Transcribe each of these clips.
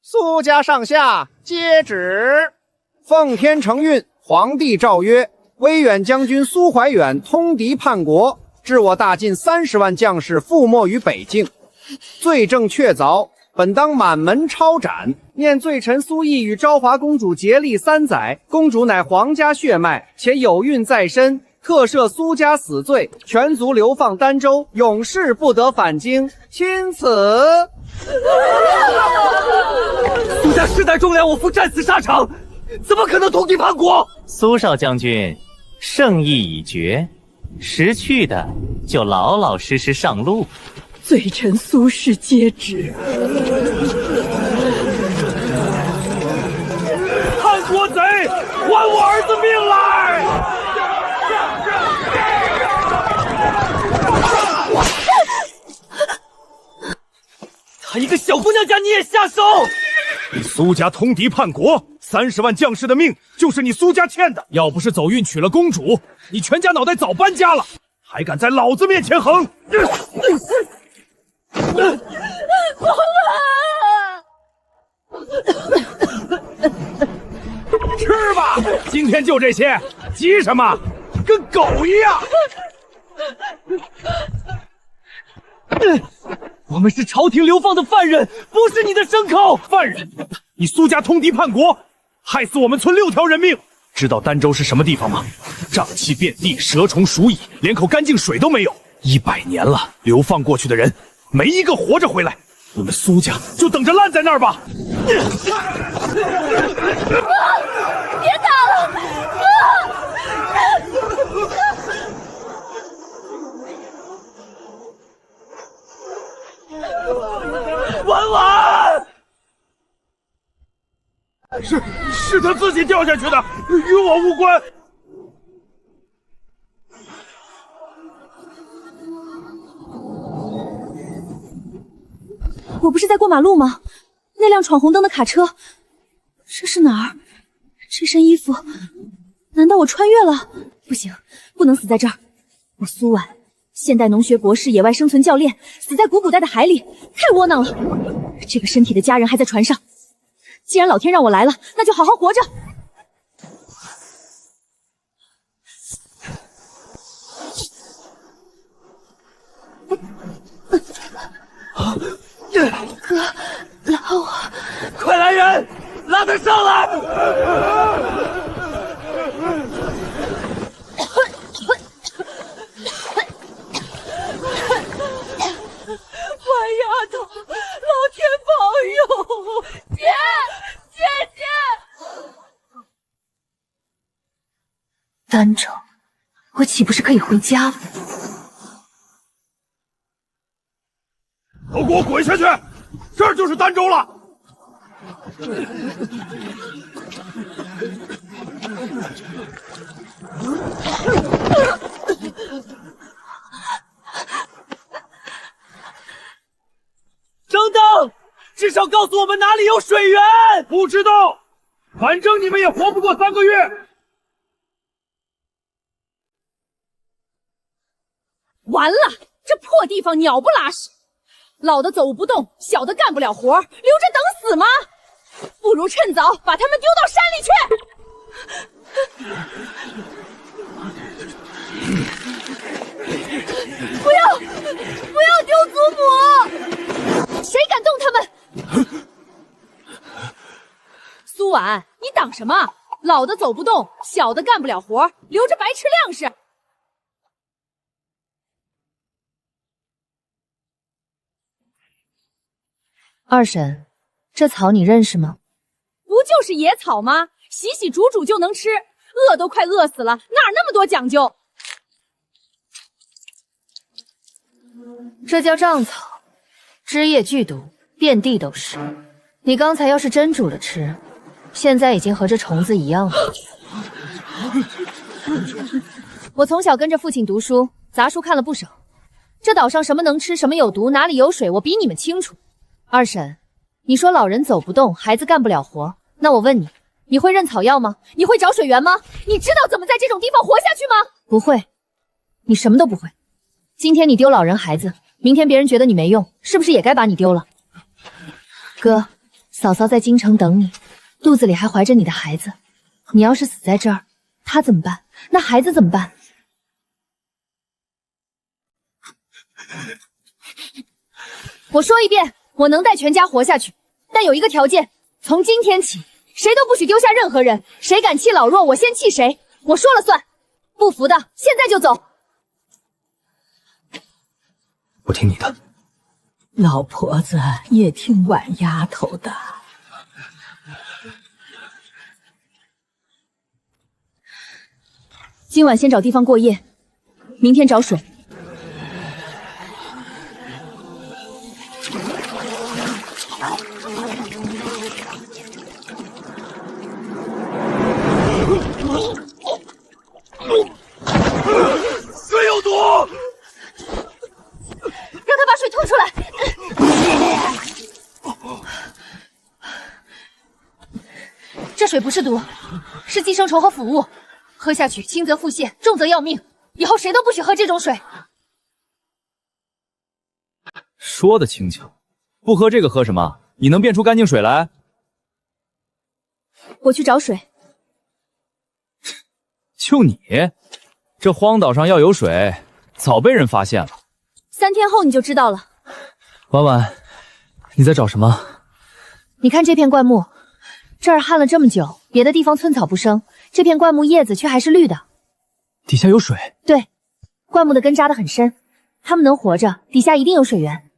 苏家上下接旨。奉天承运，皇帝诏曰：威远将军苏怀远通敌叛国，致我大晋30万将士覆没于北境，罪证确凿，本当满门抄斩。念罪臣苏毅与昭华公主结立3载，公主乃皇家血脉，且有孕在身，特赦苏家死罪，全族流放儋州，永世不得返京。钦此。苏家世代忠良，我父战死沙场，怎么可能通敌叛国？苏少将军，圣意已决，识趣的就老老实实上路。罪臣苏氏接旨。叛国贼，还我儿子命来！她一个小姑娘家你也下手？你苏家通敌叛国，30万将士的命就是你苏家欠的。要不是走运娶了公主，你全家脑袋早搬家了，还敢在老子面前横！吃吧，今天就这些，急什么？跟狗一样！我们是朝廷流放的犯人，不是你的牲口。犯人！你苏家通敌叛国，害死我们村6条人命。知道儋州是什么地方吗？瘴气遍地，蛇虫鼠蚁，连口干净水都没有。100年了，流放过去的人没一个活着回来。你们苏家就等着烂在那儿吧！别打了，婉婉，是他自己掉下去的，与我无关。我不是在过马路吗？那辆闯红灯的卡车，这是哪儿？这身衣服，难道我穿越了？不行，不能死在这儿。我苏婉，现代农学博士，野外生存教练，死在古代的海里，太窝囊了。这个身体的家人还在船上，既然老天让我来了，那就好好活着。哥，拉我！快来人，拉他上来！坏丫头，老天保佑！姐！儋州，我岂不是可以回家了？都给我滚下去！这儿就是儋州了。等等，至少告诉我们哪里有水源。不知道，反正你们也活不过3个月。完了，这破地方鸟不拉屎。老的走不动，小的干不了活，留着等死吗？不如趁早把他们丢到山里去！不要丢祖母！谁敢动他们？苏婉，你挡什么？老的走不动，小的干不了活，留着白吃粮食。二婶，这草你认识吗？不就是野草吗？洗洗煮煮就能吃，饿都快饿死了，哪儿那么多讲究？这叫瘴草，枝叶剧毒，遍地都是。你刚才要是真煮了吃，现在已经和这虫子一样了。我从小跟着父亲读书，杂书看了不少。这岛上什么能吃，什么有毒，哪里有水，我比你们清楚。二婶，你说老人走不动，孩子干不了活，那我问你，你会认草药吗？你会找水源吗？你知道怎么在这种地方活下去吗？不会，你什么都不会。今天你丢老人孩子，明天别人觉得你没用，是不是也该把你丢了？哥，嫂嫂在京城等你，肚子里还怀着你的孩子。你要是死在这儿，他怎么办？那孩子怎么办？我说一遍，我能带全家活下去，但有一个条件，从今天起，谁都不许丢下任何人，谁敢弃老弱，我先弃谁，我说了算。不服的，现在就走。我听你的。老婆子也听婉丫头的。今晚先找地方过夜，明天找水。水有毒！让他把水吐出来。这水不是毒，是寄生虫和腐物，喝下去轻则腹泻，重则要命。以后谁都不许喝这种水。说的轻巧，不喝这个喝什么？你能变出干净水来？我去找水。就你，这荒岛上要有水，早被人发现了。3天后你就知道了。婉婉，你在找什么？你看这片灌木，这儿旱了这么久，别的地方寸草不生，这片灌木叶子却还是绿的。底下有水。对，灌木的根扎得很深，它们能活着，底下一定有水源。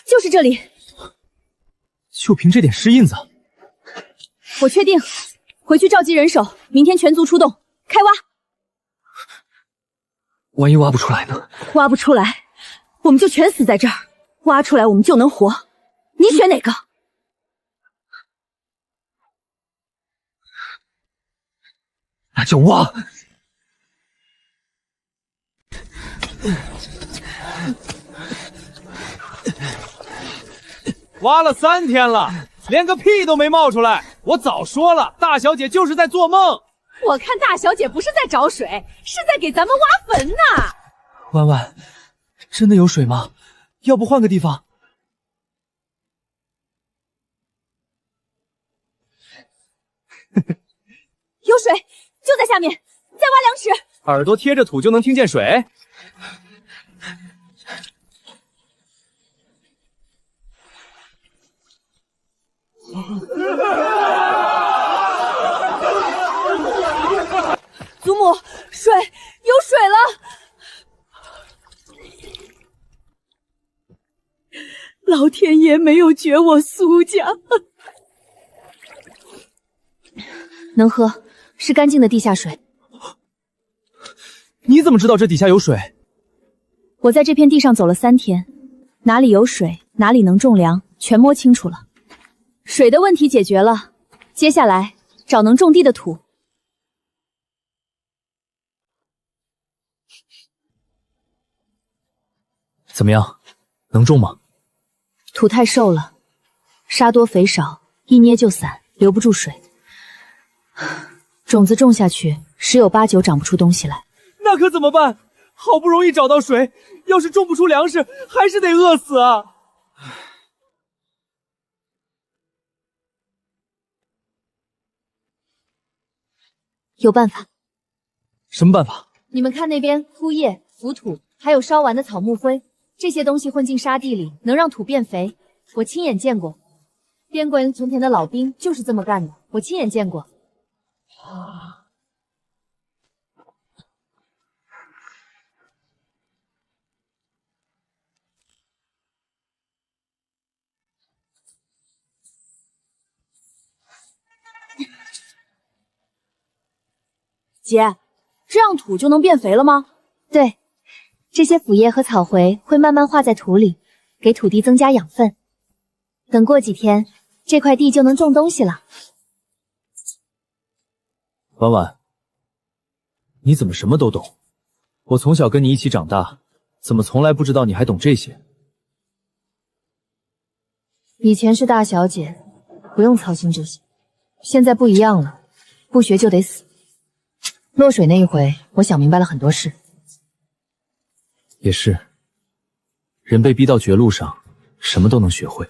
就是这里。就凭这点湿印子，我确定。回去召集人手，明天全族出动，开挖。万一挖不出来呢？挖不出来，我们就全死在这儿；挖出来，我们就能活。你选哪个？那就挖。挖了3天了，连个屁都没冒出来。我早说了，大小姐就是在做梦。我看大小姐不是在找水，是在给咱们挖坟呢。婉婉，真的有水吗？要不换个地方？有水，就在下面，再挖2尺。耳朵贴着土就能听见水？祖母，水，有水了！老天爷没有绝我苏家。能喝，是干净的地下水。你怎么知道这底下有水？我在这片地上走了3天，哪里有水，哪里能种粮，全摸清楚了。水的问题解决了，接下来找能种地的土。怎么样，能种吗？土太瘦了，沙多肥少，一捏就散，留不住水。种子种下去，10有8九长不出东西来。那可怎么办？好不容易找到水，要是种不出粮食，还是得饿死啊！有办法。什么办法？你们看那边枯叶、腐土，还有烧完的草木灰，这些东西混进沙地里，能让土变肥。我亲眼见过，边关从前的老兵就是这么干的，我亲眼见过。姐，这样土就能变肥了吗？对，这些腐叶和草灰会慢慢化在土里，给土地增加养分。等过几天，这块地就能种东西了。婉婉，你怎么什么都懂？我从小跟你一起长大，怎么从来不知道你还懂这些？以前是大小姐，不用操心这些，现在不一样了，不学就得死。落水那一回，我想明白了很多事。也是，人被逼到绝路上，什么都能学会。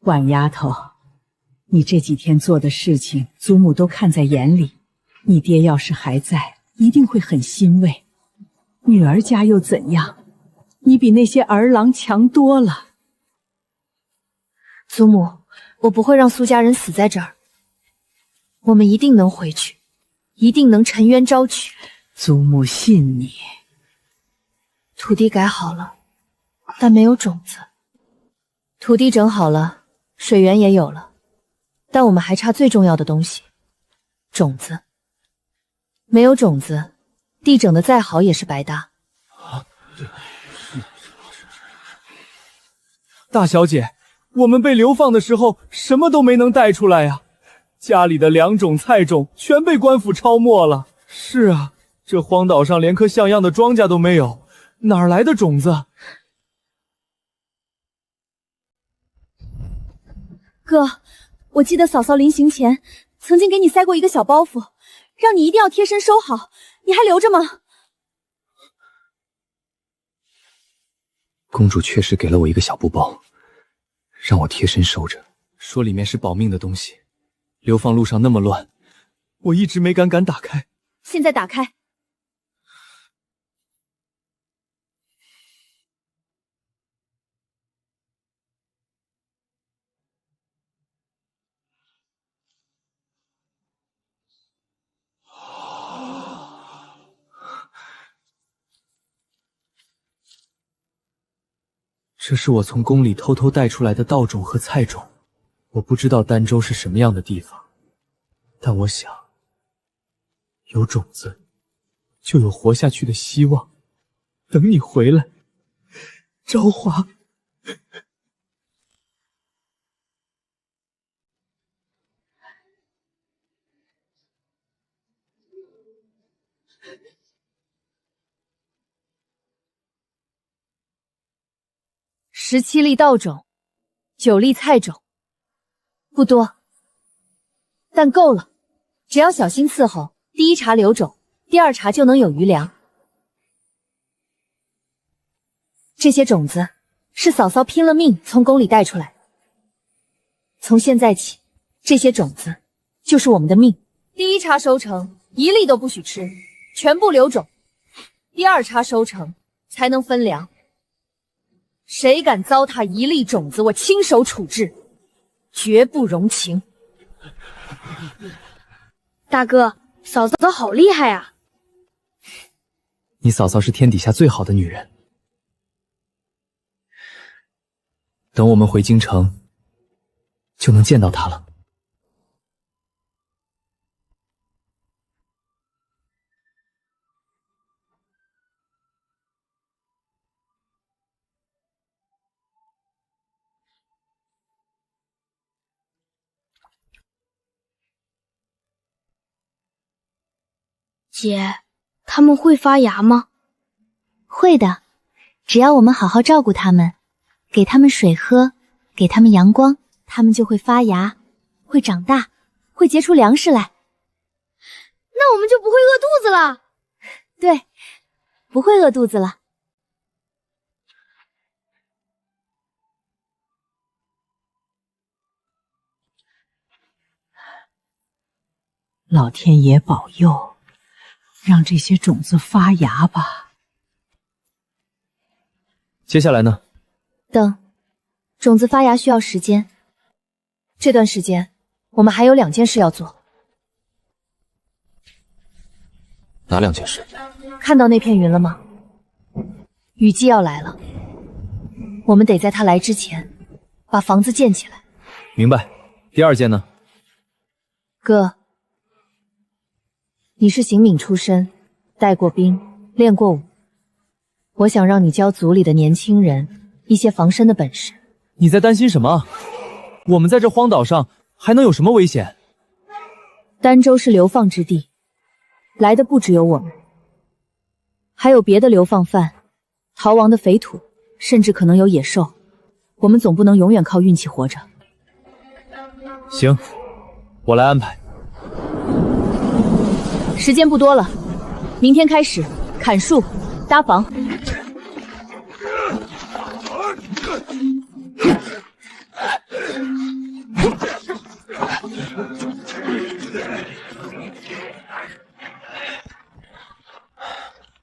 婉丫头，你这几天做的事情，祖母都看在眼里。你爹要是还在，一定会很欣慰。女儿家又怎样？你比那些儿郎强多了。祖母，我不会让苏家人死在这儿，我们一定能回去，一定能沉冤昭取。祖母信你。土地改好了，但没有种子。土地整好了，水源也有了，但我们还差最重要的东西——种子。没有种子，地整得再好也是白搭。大小姐，我们被流放的时候，什么都没能带出来呀。家里的粮种、菜种全被官府抄没了。是啊，这荒岛上连棵像样的庄稼都没有，哪儿来的种子？哥，我记得嫂嫂临行前曾经给你塞过一个小包袱，让你一定要贴身收好，你还留着吗？公主确实给了我一个小布包，让我贴身收着，说里面是保命的东西。流放路上那么乱，我一直没敢打开。现在打开。这是我从宫里偷偷带出来的稻种和菜种。我不知道儋州是什么样的地方，但我想，有种子，就有活下去的希望。等你回来，昭华。17粒稻种，9粒菜种，不多，但够了。只要小心伺候，第一茬留种，第二茬就能有余粮。这些种子是嫂嫂拼了命从宫里带出来的。从现在起，这些种子就是我们的命。第一茬收成1粒都不许吃，全部留种。第二茬收成才能分粮。谁敢糟蹋1粒种子，我亲手处置，绝不容情。大哥，嫂嫂好厉害啊！你嫂嫂是天底下最好的女人。等我们回京城，就能见到她了。姐，他们会发芽吗？会的，只要我们好好照顾它们，给它们水喝，给它们阳光，它们就会发芽，会长大，会结出粮食来。那我们就不会饿肚子了。对，不会饿肚子了。老天爷保佑，让这些种子发芽吧。接下来呢？等，种子发芽需要时间。这段时间，我们还有2件事要做。哪2件事？看到那片云了吗？雨季要来了，我们得在它来之前，把房子建起来。明白。第2件呢？哥，你是刑警出身，带过兵，练过武。我想让你教族里的年轻人一些防身的本事。你在担心什么？我们在这荒岛上还能有什么危险？儋州是流放之地，来的不只有我们，还有别的流放犯、逃亡的匪土，甚至可能有野兽。我们总不能永远靠运气活着。行，我来安排。时间不多了，明天开始砍树、搭房。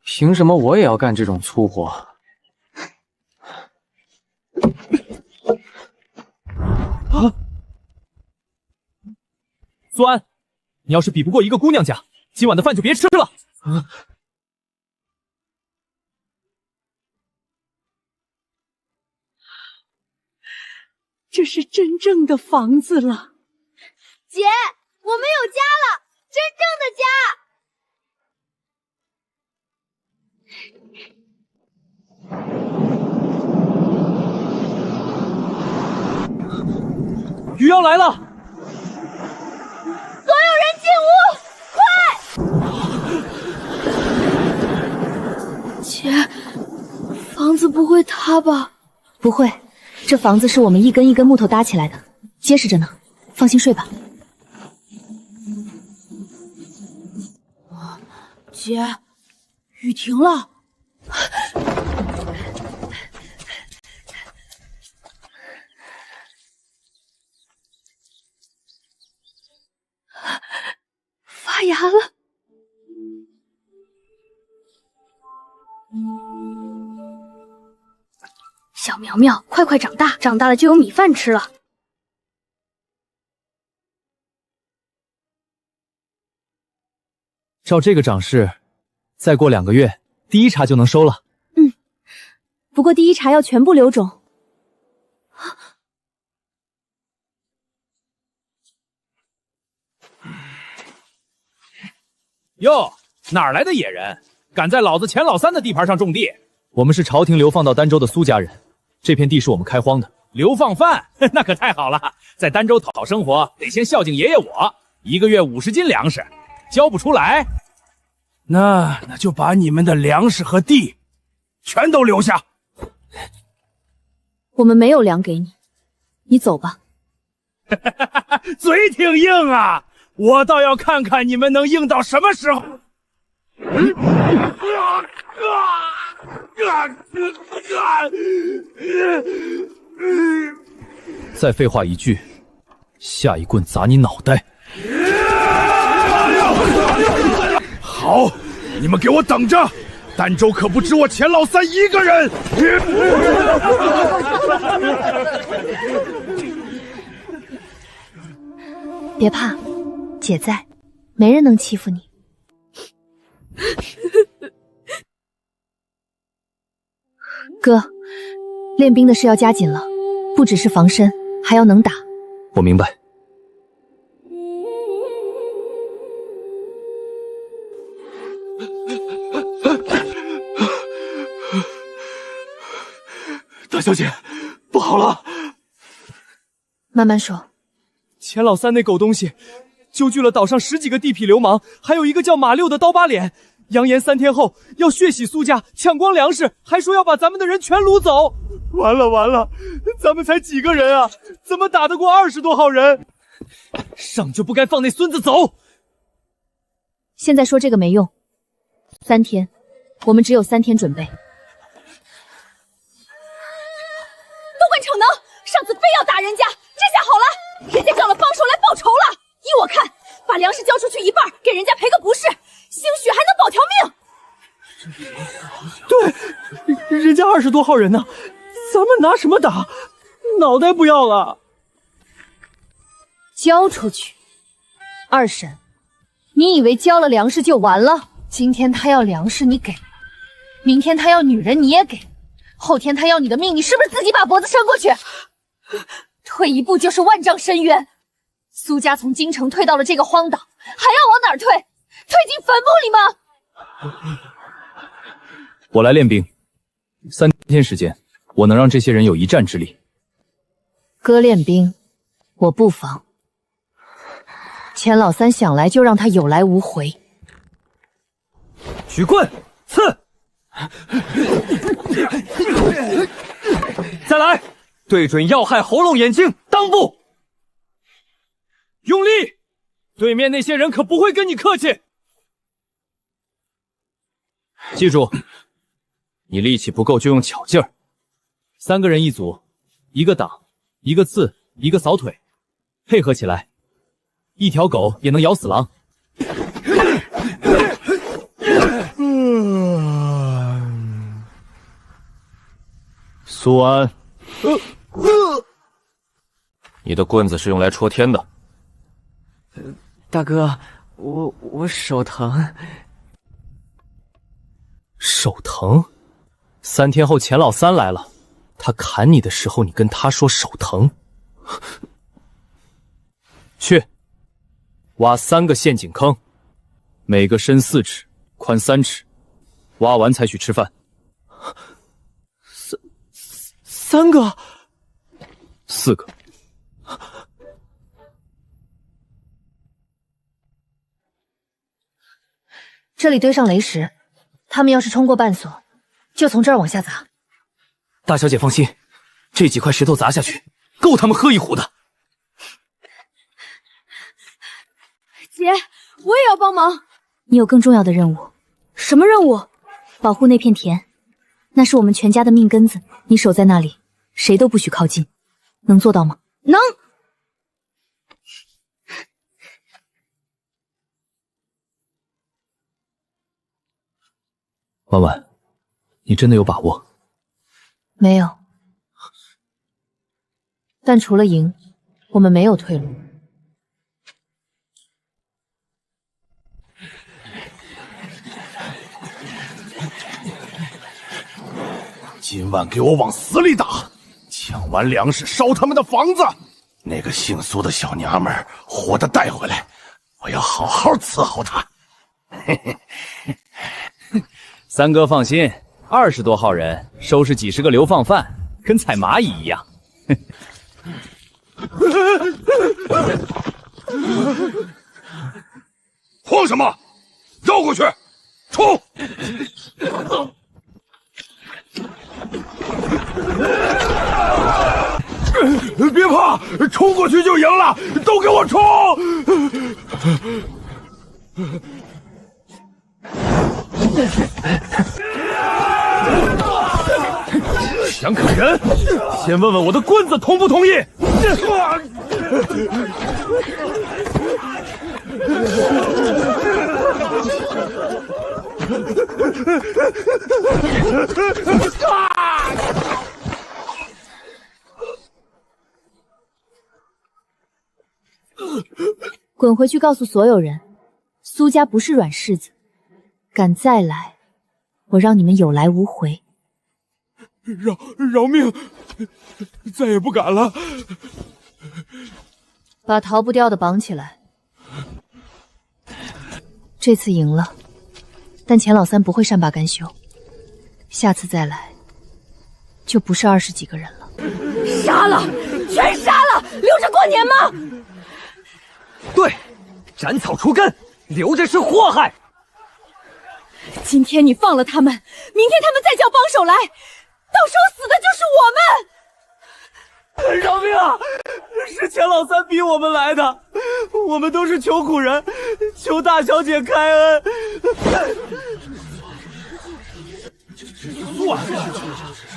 凭什么我也要干这种粗活？啊！苏安，你要是比不过一个姑娘家，今晚的饭就别吃了。啊！这是真正的房子了。姐，我们有家了，真正的家。雨要来了，所有人进屋，快！姐，房子不会塌吧？不会，这房子是我们一根一根木头搭起来的，结实着呢。放心睡吧。姐，雨停了。发芽了。小苗苗，快快长大，长大了就有米饭吃了。照这个长势，再过2个月，第一茬就能收了。不过第一茬要全部留种。哟，哪儿来的野人，敢在老子钱老三的地盘上种地？我们是朝廷流放到儋州的苏家人，这片地是我们开荒的。流放犯，那可太好了，在儋州讨生活，得先孝敬爷爷我，1个月50斤粮食，交不出来，那就把你们的粮食和地全都留下。我们没有粮给你，你走吧。嘴挺硬啊，我倒要看看你们能硬到什么时候。再废话一句，下一棍砸你脑袋。好，你们给我等着，儋州可不止我钱老三一个人。别怕，姐在，没人能欺负你。哥，练兵的事要加紧了，不只是防身，还要能打。我明白。大小姐，不好了！慢慢说。钱老三那狗东西揪聚了岛上10几个地痞流氓，还有一个叫马六的刀疤脸，扬言3天后要血洗苏家，抢光粮食，还说要把咱们的人全掳走。完了完了，咱们才几个人啊，怎么打得过20多号人？上就不该放那孙子走。现在说这个没用，3天，我们只有3天准备。都怪逞能，上次非要打人家，这下好了，人家叫了帮手来报仇了。依我看，把粮食交出去一半，给人家赔个不是，兴许还能保条命。对，人家20多号人呢，咱们拿什么打？脑袋不要了。交出去。二婶，你以为交了粮食就完了？今天他要粮食你给，明天他要女人你也给，后天他要你的命，你是不是自己把脖子伸过去？退一步就是万丈深渊。苏家从京城退到了这个荒岛，还要往哪儿退？退进坟墓里吗？我来练兵，3天时间，我能让这些人有一战之力。哥练兵，我不防。钱老三想来就让他有来无回。举棍，刺！再来，对准要害喉咙眼睛，裆部，用力，对面那些人可不会跟你客气。记住，你力气不够就用巧劲儿。3个人一组，一个挡，一个刺，一个扫腿，配合起来，一条狗也能咬死狼。苏安，你的棍子是用来戳天的。大哥，我手疼。手疼？3天后钱老三来了，他砍你的时候，你跟他说手疼。去，挖3个陷阱坑，每个深4尺，宽3尺，挖完才许吃饭。3个？4个。这里堆上雷石，他们要是冲过半所，就从这儿往下砸。大小姐放心，这几块石头砸下去，够他们喝一壶的。姐，我也要帮忙。你有更重要的任务。什么任务？保护那片田，那是我们全家的命根子。你守在那里，谁都不许靠近，能做到吗？能。婉婉，你真的有把握？没有，但除了赢，我们没有退路。今晚给我往死里打，抢完粮食烧他们的房子。那个姓苏的小娘们儿活的带回来，我要好好伺候她。三哥放心，20多号人收拾几10个流放犯，跟踩蚂蚁一样。慌什么？绕过去，冲！别怕，冲过去就赢了，都给我冲！想砍人，先问问我的棍子同不同意。滚回去告诉所有人，苏家不是软柿子，敢再来，我让你们有来无回。饶命，再也不敢了。把逃不掉的绑起来。这次赢了，但钱老三不会善罢甘休，下次再来，就不是20几个人了。杀了，全杀了，留着过年吗？对，斩草除根，留着是祸害。今天你放了他们，明天他们再叫帮手来，到时候死的就是我们。饶命啊！是钱老三逼我们来的，我们都是穷苦人，求大小姐开恩。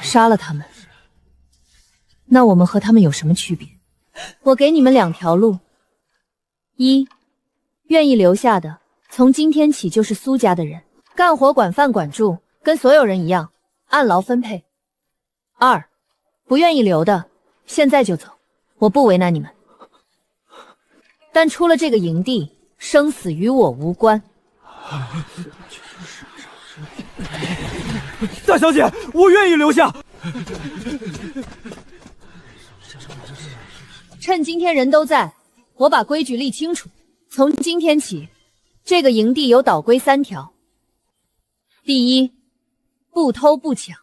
杀了他们，那我们和他们有什么区别？我给你们2条路：一，愿意留下的，从今天起就是苏家的人，干活管饭管住，跟所有人一样，按劳分配。2，不愿意留的，现在就走，我不为难你们。但出了这个营地，生死与我无关。大小姐，我愿意留下。趁今天人都在，我把规矩立清楚。从今天起，这个营地有岛规3条：第一，不偷不抢，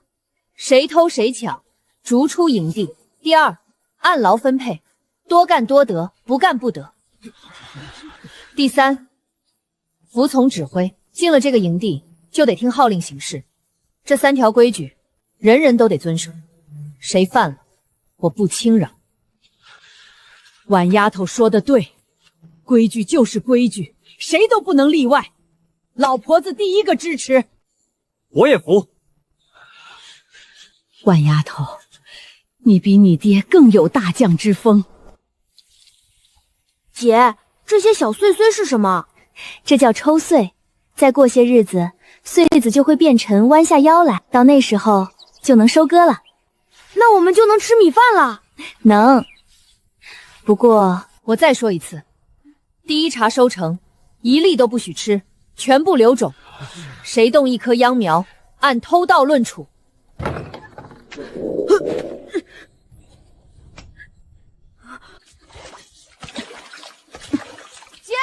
谁偷谁抢，逐出营地；第二，按劳分配，多干多得，不干不得；第三，服从指挥，进了这个营地就得听号令行事。这3条规矩，人人都得遵守，谁犯了，我不轻饶。婉丫头说的对，规矩就是规矩，谁都不能例外。老婆子第一个支持。我也服。婉丫头，你比你爹更有大将之风。姐，这些小碎碎是什么？这叫抽穗。再过些日子，穗子就会变沉，弯下腰来，到那时候就能收割了。那我们就能吃米饭了。能。不过我再说一次，第一茬收成，一粒都不许吃，全部留种。谁动一棵秧苗，按偷盗论处。姐，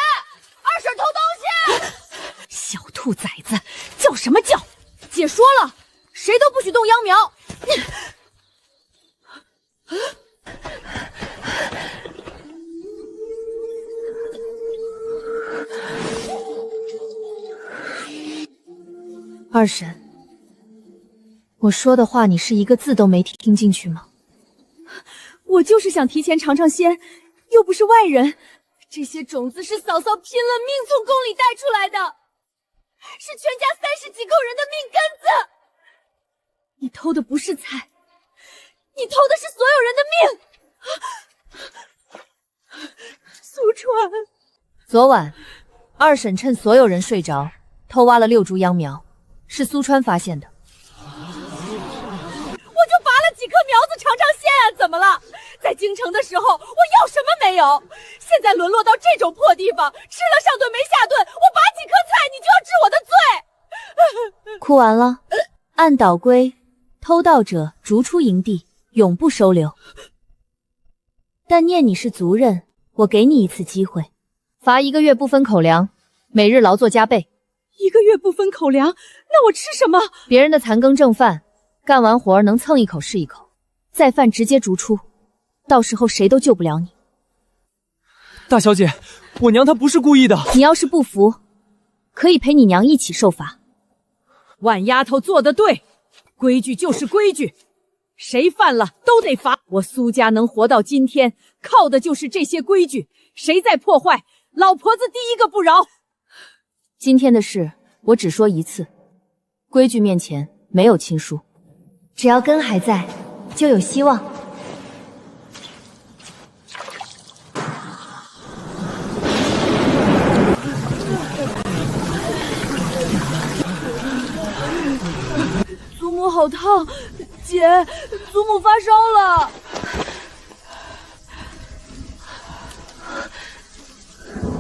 二婶偷东西！小兔崽子，叫什么叫？姐说了，谁都不许动秧苗。二婶，我说的话你是一个字都没听进去吗？我就是想提前尝尝鲜，又不是外人。这些种子是嫂嫂拼了命从宫里带出来的，是全家30几口人的命根子。你偷的不是菜，你偷的是所有人的命。苏川，昨晚二婶趁所有人睡着，偷挖了6株秧苗，是苏川发现的。我就拔了几棵苗子尝尝鲜啊，怎么了？在京城的时候，我要什么没有？现在沦落到这种破地方，吃了上顿没下顿，我拔几颗菜，你就要治我的罪？哭完了，按岛规，偷盗者逐出营地，永不收留。但念你是族人，我给你一次机会，罚1个月不分口粮，每日劳作加倍。1个月不分口粮，那我吃什么？别人的残羹剩饭，干完活能蹭一口是一口，再犯直接逐出，到时候谁都救不了你。大小姐，我娘她不是故意的。你要是不服，可以陪你娘一起受罚。婉丫头做得对，规矩就是规矩，谁犯了都得罚。我苏家能活到今天，靠的就是这些规矩，谁再破坏，老婆子第一个不饶。今天的事我只说一次，规矩面前没有亲疏，只要根还在，就有希望。祖母好烫，姐，祖母发烧了。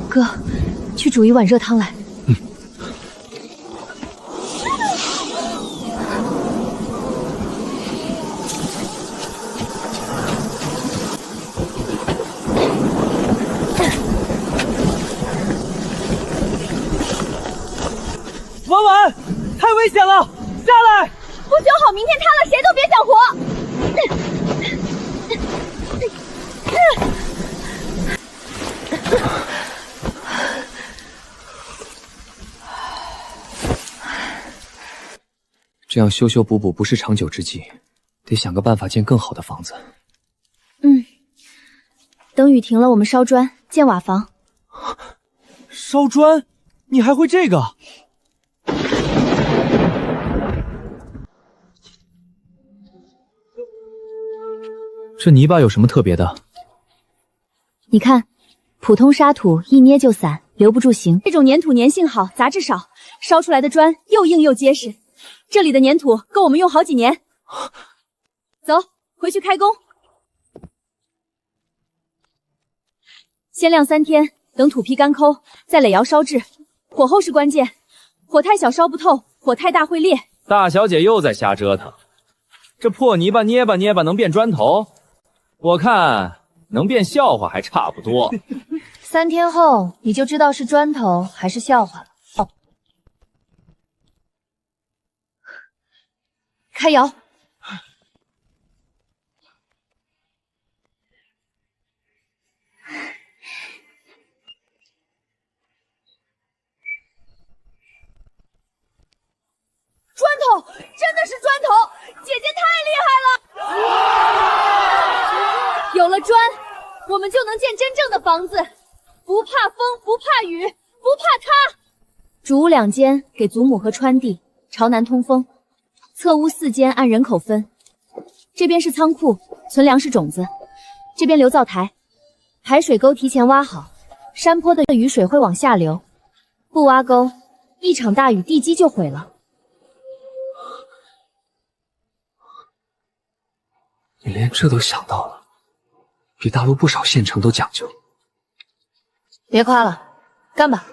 哥，去煮一碗热汤来。婉婉，太危险了，下来！不修好，明天塌了，谁都别想活。这样修修补补不是长久之计，得想个办法建更好的房子。等雨停了，我们烧砖建瓦房。烧砖？你还会这个？这泥巴有什么特别的？你看，普通沙土一捏就散，留不住形。这种粘土粘性好，杂质少，烧出来的砖又硬又结实。这里的粘土够我们用好几年。走，回去开工。先晾3天，等土坯干抠，再垒窑烧制。火候是关键，火太小烧不透，火太大会裂。大小姐又在瞎折腾，这破泥巴捏吧捏吧能变砖头？我看能变笑话还差不多。3天后你就知道是砖头还是笑话了。哦，开窑。砖头，真的是砖头，姐姐太厉害了！有了砖，我们就能建真正的房子，不怕风，不怕雨，不怕他。主屋2间给祖母和川弟，朝南通风；侧屋4间按人口分。这边是仓库，存粮食种子；这边留灶台，排水沟提前挖好，山坡的雨水会往下流。不挖沟，一场大雨地基就毁了。你连这都想到了，比大陆不少县城都讲究。别夸了，干吧。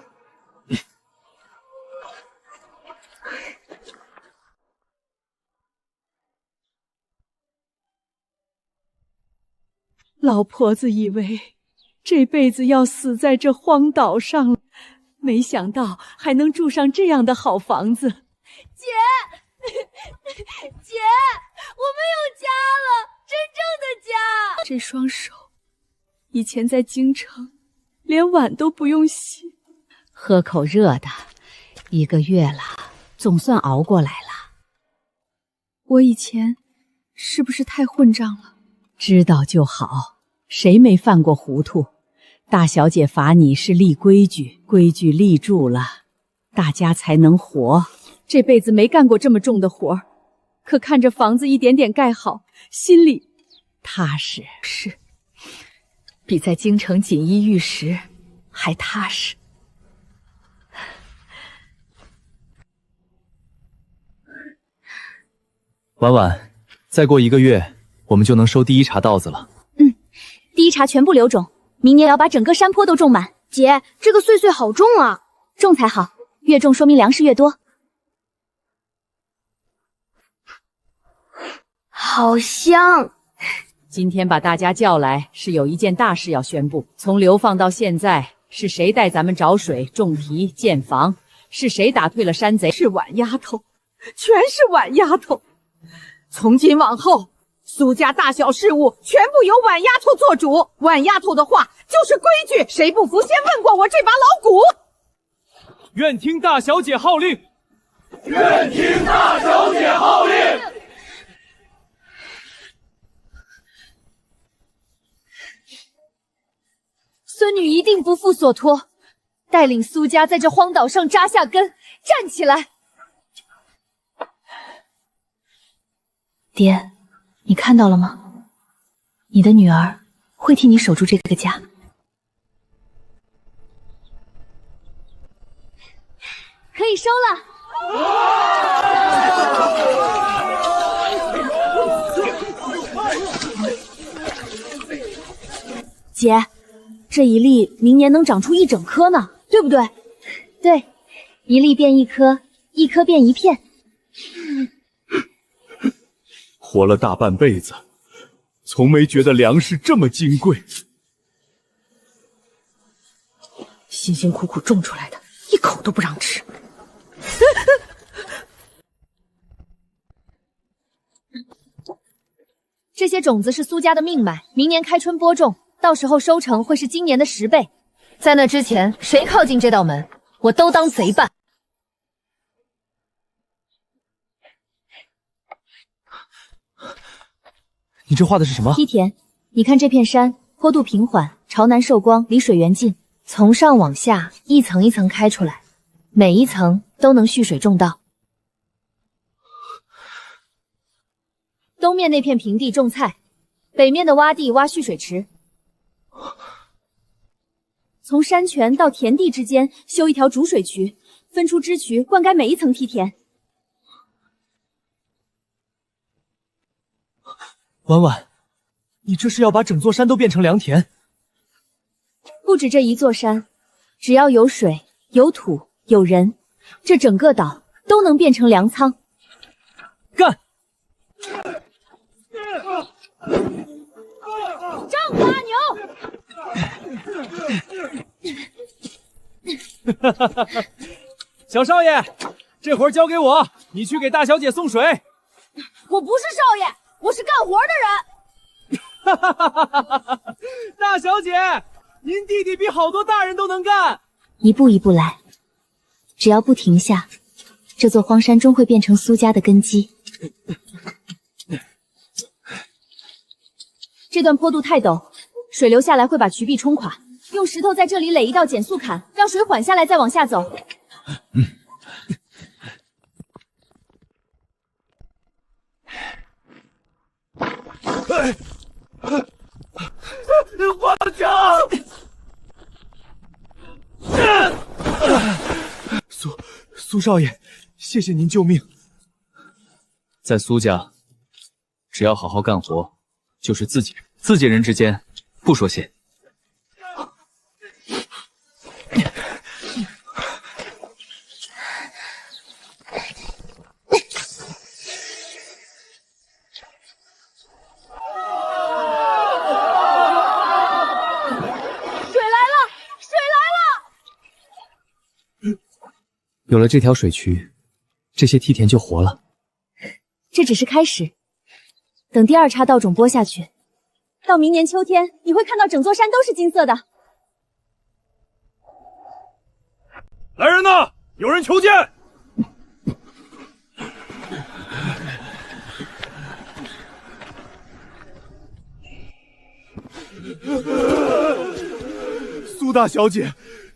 老婆子以为这辈子要死在这荒岛上了，没想到还能住上这样的好房子。姐，姐，我们有家了，真正的家。这双手以前在京城连碗都不用洗，喝口热的，1个月了，总算熬过来了。我以前是不是太混账了？知道就好，谁没犯过糊涂？大小姐罚你是立规矩，规矩立住了，大家才能活。这辈子没干过这么重的活儿，可看着房子一点点盖好，心里踏实，是比在京城锦衣玉食还踏实。婉婉，再过1个月，我们就能收第1茬稻子了。第1茬全部留种，明年要把整个山坡都种满。姐，这个穗穗好重啊！种才好，越种说明粮食越多。好香！今天把大家叫来，是有一件大事要宣布。从流放到现在，是谁带咱们找水、种田、建房？是谁打退了山贼？是婉丫头，全是婉丫头。从今往后，苏家大小事务全部由婉丫头做主。婉丫头的话就是规矩，谁不服先问过我这把老骨。愿听大小姐号令！愿听大小姐号令！孙女一定不负所托，带领苏家在这荒岛上扎下根，站起来。爹，你看到了吗？你的女儿会替你守住这个家。可以收了。姐，这一粒明年能长出1整棵呢，对不对？对，一粒变1颗，一颗变1片。活了大半辈子，从没觉得粮食这么金贵。辛辛苦苦种出来的，一口都不让吃。这些种子是苏家的命脉，明年开春播种，到时候收成会是今年的10倍。在那之前，谁靠近这道门，我都当贼办。你这画的是什么？梯田，你看这片山，坡度平缓，朝南受光，离水源近，从上往下一层一层开出来，每一层都能蓄水种稻。东面那片平地种菜，北面的洼地挖蓄水池。从山泉到田地之间修一条主水渠，分出支渠灌溉每一层梯田。婉婉，你这是要把整座山都变成良田？不止这一座山，只要有水、有土、有人，这整个岛都能变成粮仓。干！丈夫阿牛！小少爷，这活交给我，你去给大小姐送水。我不是少爷，我是干活的人。大小姐，您弟弟比好多大人都能干。一步一步来，只要不停下，这座荒山终会变成苏家的根基。这段坡度太陡，水流下来会把渠壁冲垮，用石头在这里垒一道减速坎，让水缓下来，再往下走。皇上，苏少爷，谢谢您救命。在苏家，只要好好干活，就是自己人。自己人之间不说谢。有了这条水渠，这些梯田就活了。这只是开始，等第二茬稻种播下去，到明年秋天，你会看到整座山都是金色的。来人呐！有人求见。苏大小姐，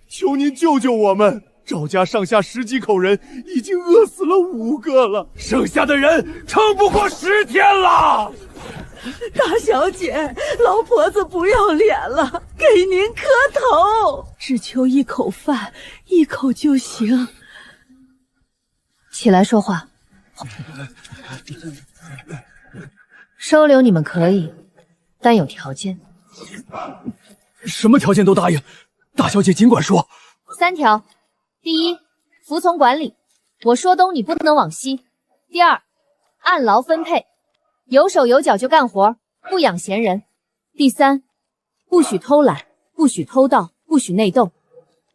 求您救救我们！赵家上下10几口人，已经饿死了5个了，剩下的人撑不过10天了。大小姐，老婆子不要脸了，给您磕头，只求一口饭，1口就行。起来说话。收留你们可以，但有条件。什么条件都答应，大小姐尽管说。3条。第一，服从管理，我说东你不能往西。第二，按劳分配，有手有脚就干活，不养闲人。第三，不许偷懒，不许偷盗，不许内斗，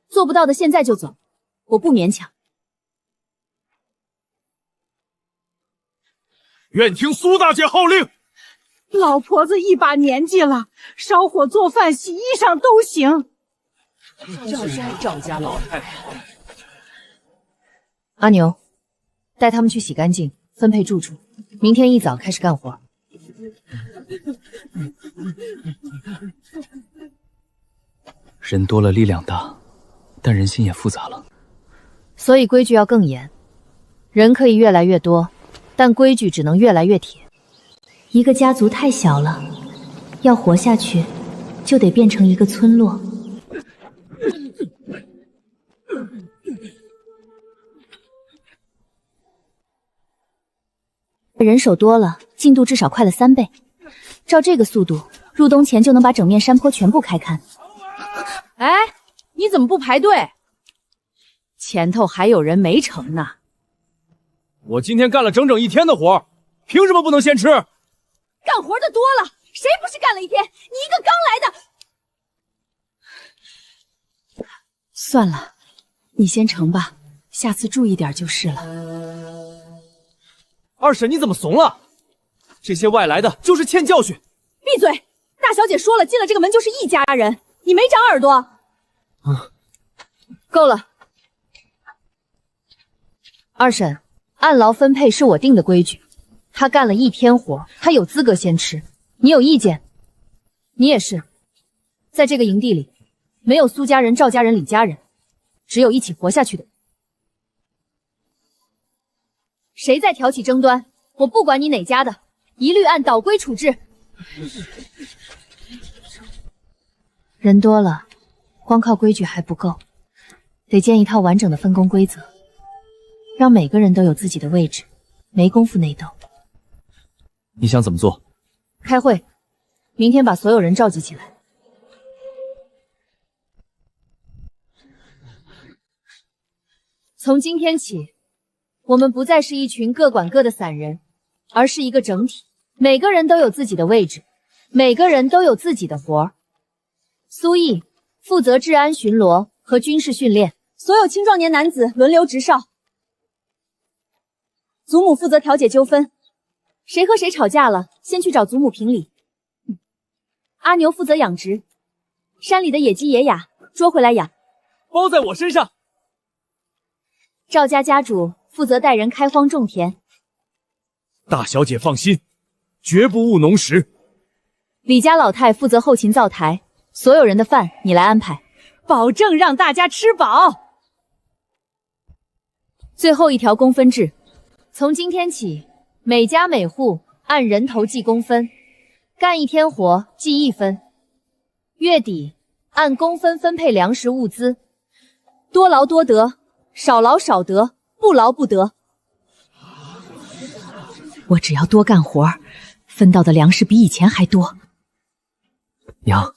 做不到的现在就走，我不勉强。愿听苏大姐号令。老婆子一把年纪了，烧火做饭、洗衣裳都行。就是赵家老太太。阿牛，带他们去洗干净，分配住处，明天一早开始干活。人多了力量大，但人心也复杂了。所以规矩要更严，人可以越来越多，但规矩只能越来越铁。一个家族太小了，要活下去，就得变成一个村落。人手多了，进度至少快了3倍。照这个速度，入冬前就能把整面山坡全部开垦。哎，你怎么不排队？前头还有人没成呢。我今天干了整整1天的活，凭什么不能先吃？干活的多了，谁不是干了1天？你一个刚来的。算了，你先成吧，下次注意点就是了。二婶，你怎么怂了？这些外来的就是欠教训。闭嘴！大小姐说了，进了这个门就是一家人，你没长耳朵？够了。二婶，按劳分配是我定的规矩，他干了1天活，他有资格先吃。你有意见？你也是。在这个营地里，没有苏家人、赵家人、李家人，只有一起活下去的人。谁再挑起争端，我不管你哪家的，一律按岛规处置。人多了，光靠规矩还不够，得建一套完整的分工规则，让每个人都有自己的位置，没工夫内斗。你想怎么做？开会，明天把所有人召集起来。从今天起，我们不再是一群各管各的散人，而是一个整体，每个人都有自己的位置，每个人都有自己的活儿。苏毅负责治安巡逻和军事训练，所有青壮年男子轮流值哨。祖母负责调解纠纷，谁和谁吵架了，先去找祖母评理。阿牛负责养殖，山里的野鸡野鸭捉回来养，包在我身上。赵家家主负责带人开荒种田，大小姐放心，绝不务农时。李家老太负责后勤灶台，所有人的饭你来安排，保证让大家吃饱。最后一条公分制，从今天起，每家每户按人头计公分，干1天活计1分，月底按公分分配粮食物资，多劳多得，少劳少得，不劳不得。我只要多干活，分到的粮食比以前还多。娘，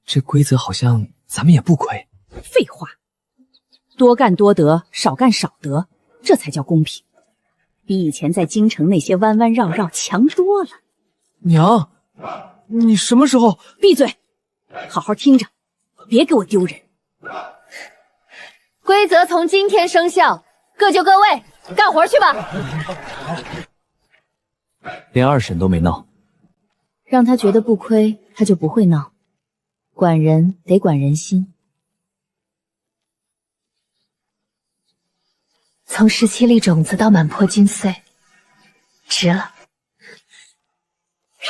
这规则好像咱们也不亏。废话，多干多得，少干少得，这才叫公平，比以前在京城那些弯弯绕绕强多了。娘，你什么时候？闭嘴，好好听着，别给我丢人。规则从今天生效，各就各位，干活去吧。连二婶都没闹，让他觉得不亏，他就不会闹。管人得管人心。从17粒种子到满坡金穗，值了。开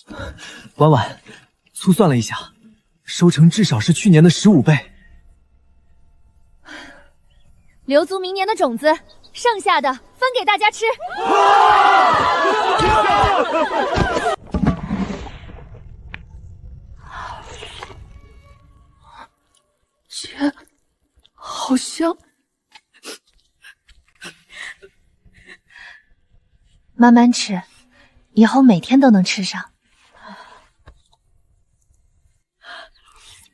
镰！婉婉，粗算了一下，收成至少是去年的15倍。留足明年的种子，剩下的分给大家吃。姐，好香。慢慢吃，以后每天都能吃上。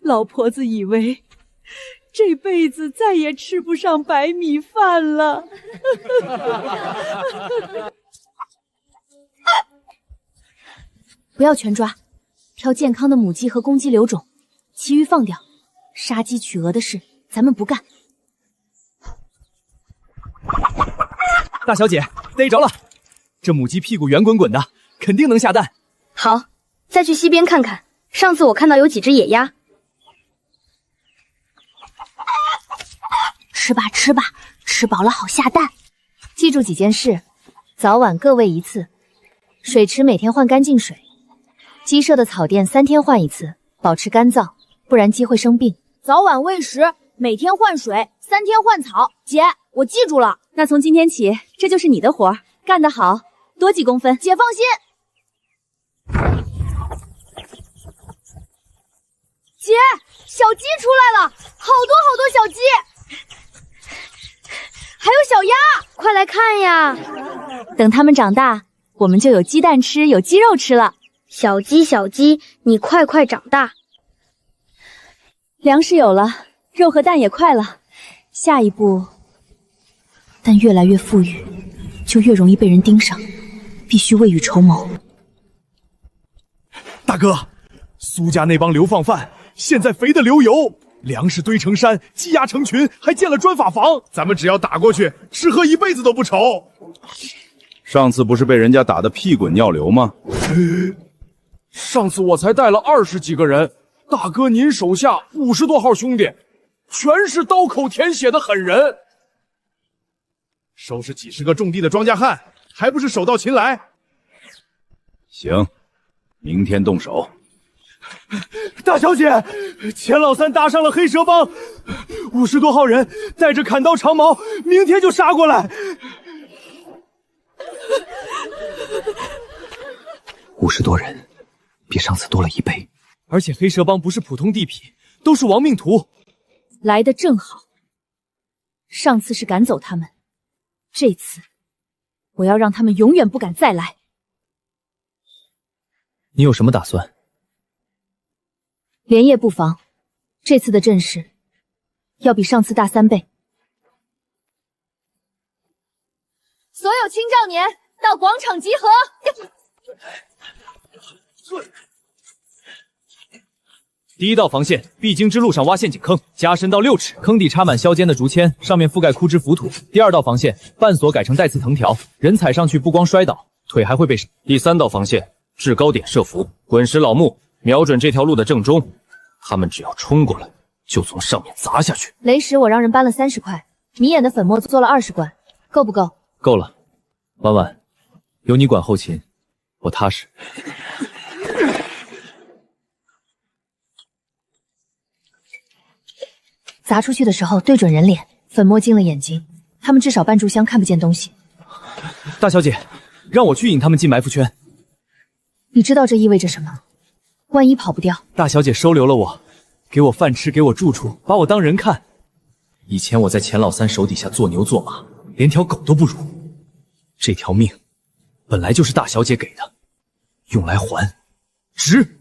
老婆子以为这辈子再也吃不上白米饭了。不要全抓，挑健康的母鸡和公鸡留种，其余放掉。杀鸡取鹅的事咱们不干。大小姐，逮着了！这母鸡屁股圆滚滚的，肯定能下蛋。好，再去溪边看看，上次我看到有几只野鸭。吃吧吃吧，吃饱了好下蛋。记住几件事：早晚各喂1次，水池每天换干净水，鸡舍的草垫3天换1次，保持干燥，不然鸡会生病。早晚喂食，每天换水，3天换草。姐，我记住了。那从今天起，这就是你的活儿，干得好，多几公分。姐放心。姐，小鸡出来了，好多小鸡。还有小鸭，快来看呀！等它们长大，我们就有鸡蛋吃，有鸡肉吃了。小鸡，你快长大。粮食有了，肉和蛋也快了。下一步，但越来越富裕，就越容易被人盯上，必须未雨绸缪。大哥，苏家那帮流放犯现在肥得流油。粮食堆成山，鸡鸭成群，还建了砖瓦房。咱们只要打过去，吃喝一辈子都不愁。上次不是被人家打得屁滚尿流吗？上次我才带了20几个人，大哥您手下50多号兄弟，全是刀口舔血的狠人。收拾几10个种地的庄稼汉，还不是手到擒来？行，明天动手。大小姐，钱老三搭上了黑蛇帮，50多号人带着砍刀长矛，明天就杀过来。50多人，比上次多了1倍。而且黑蛇帮不是普通地痞，都是亡命徒，来得正好。上次是赶走他们，这次我要让他们永远不敢再来。你有什么打算？连夜布防，这次的阵势要比上次大3倍。所有青少年到广场集合。第1道防线，必经之路上挖陷阱坑，加深到6尺，坑底插满削尖的竹签，上面覆盖枯枝浮土。第2道防线，半索改成带刺藤条，人踩上去不光摔倒，腿还会被伤。第3道防线，制高点设伏，滚石老木，瞄准这条路的正中，他们只要冲过来，就从上面砸下去。雷石我让人搬了30块，迷眼的粉末做了20罐，够不够？够了。婉婉，有你管后勤，我踏实。砸出去的时候对准人脸，粉末进了眼睛，他们至少半炷香看不见东西。大小姐，让我去引他们进埋伏圈。你知道这意味着什么？万一跑不掉，大小姐收留了我，给我饭吃，给我住处，把我当人看。以前我在钱老三手底下做牛做马，连条狗都不如。这条命本来就是大小姐给的，用来还值。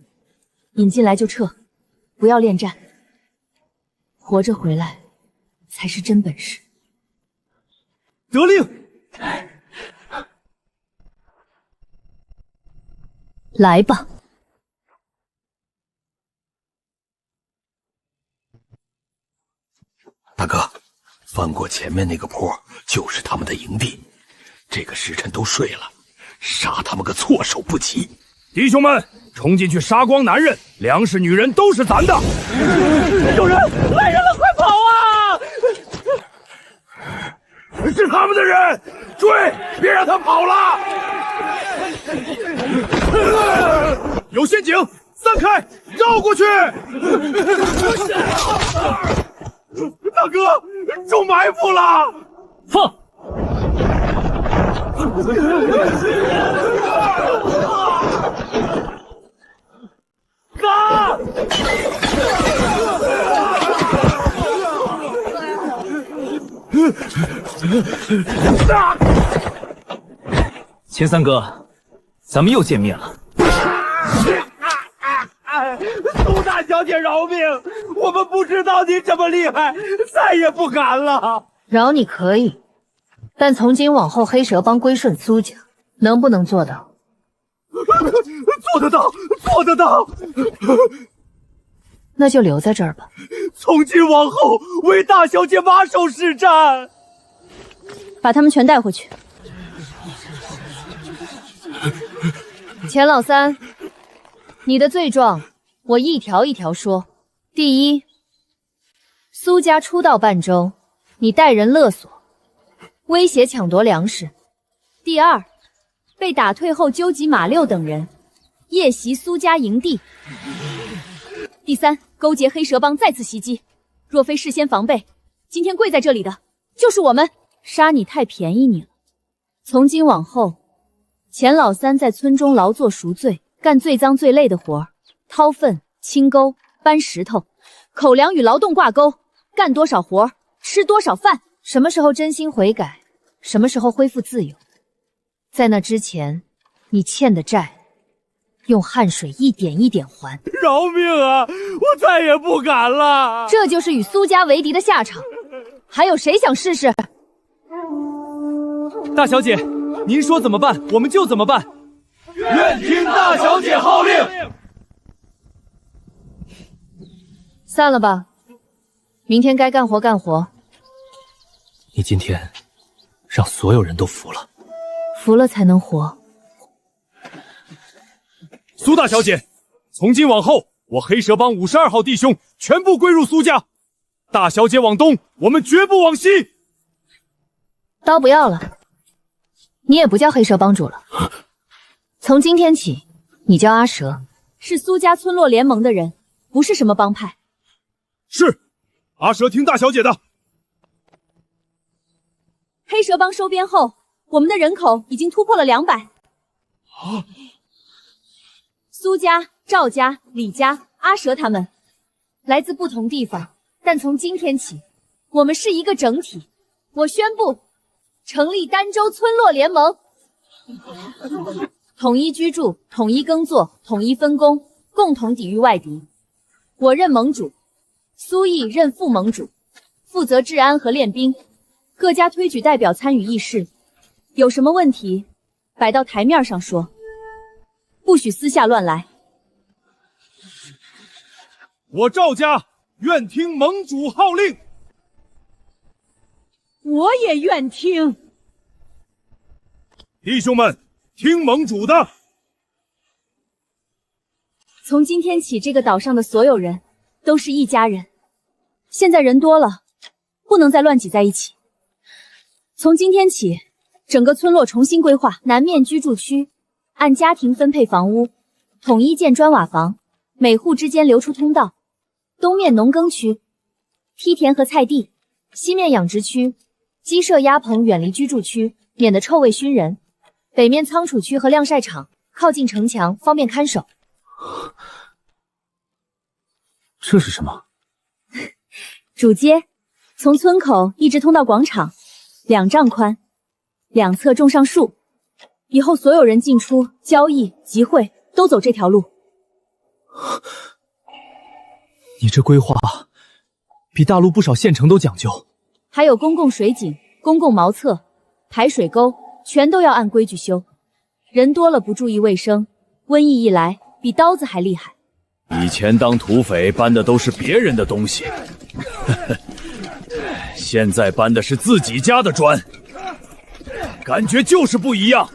引进来就撤，不要恋战。活着回来才是真本事。得令。来吧。大哥，翻过前面那个坡就是他们的营地，这个时辰都睡了，杀他们个措手不及。弟兄们，冲进去杀光男人，粮食、女人都是咱的。有人，来人了，快跑啊！是他们的人，追，别让他跑了！有陷阱，散开，绕过去！大哥，中埋伏了！放！杀！钱三哥，咱们又见面了。苏大小姐饶命！我们不知道你这么厉害，再也不敢了。饶你可以，但从今往后黑蛇帮归顺苏家，能不能做到？做得到，做得到。那就留在这儿吧。从今往后为大小姐马首是瞻。把他们全带回去。钱老三，你的罪状我一条一条说。第一，苏家出道半周，你带人勒索，威胁抢夺粮食。第二，被打退后纠集马六等人，夜袭苏家营地。第三，勾结黑蛇帮再次袭击，若非事先防备，今天跪在这里的就是我们。杀你太便宜你了。从今往后，钱老三在村中劳作赎罪，干最脏最累的活儿，掏粪、清沟、搬石头，口粮与劳动挂钩，干多少活儿，吃多少饭。什么时候真心悔改，什么时候恢复自由。在那之前，你欠的债，用汗水一点一点还。饶命啊！我再也不敢了。这就是与苏家为敌的下场。还有谁想试试？大小姐，您说怎么办，我们就怎么办。愿听大小姐号令。散了吧，明天该干活干活。你今天让所有人都服了，服了才能活。苏大小姐，从今往后，我黑蛇帮52号弟兄全部归入苏家。大小姐往东，我们绝不往西。刀不要了，你也不叫黑蛇帮主了。从今天起，你叫阿蛇，是苏家村落联盟的人，不是什么帮派。是，阿蛇听大小姐的。黑蛇帮收编后，我们的人口已经突破了200。苏家、赵家、李家、阿蛇他们来自不同地方，但从今天起，我们是一个整体。我宣布成立儋州村落联盟，统一居住，统一耕作，统一分工，共同抵御外敌。我任盟主，苏毅任副盟主，负责治安和练兵。各家推举代表参与议事，有什么问题摆到台面上说，不许私下乱来。我赵家愿听盟主号令。我也愿听。弟兄们，听盟主的。从今天起，这个岛上的所有人都是一家人。现在人多了，不能再乱挤在一起。从今天起，整个村落重新规划，南面居住区按家庭分配房屋，统一建砖瓦房，每户之间留出通道。东面农耕区，梯田和菜地；西面养殖区，鸡舍鸭棚远离居住区，免得臭味熏人。北面仓储区和晾晒场，靠近城墙，方便看守。这是什么？主街，从村口一直通到广场，2丈宽，两侧种上树，以后所有人进出、交易、集会都走这条路。你这规划比大陆不少县城都讲究。还有公共水井、公共茅厕、排水沟，全都要按规矩修。人多了不注意卫生，瘟疫一来，比刀子还厉害。以前当土匪搬的都是别人的东西，现在搬的是自己家的砖，感觉就是不一样。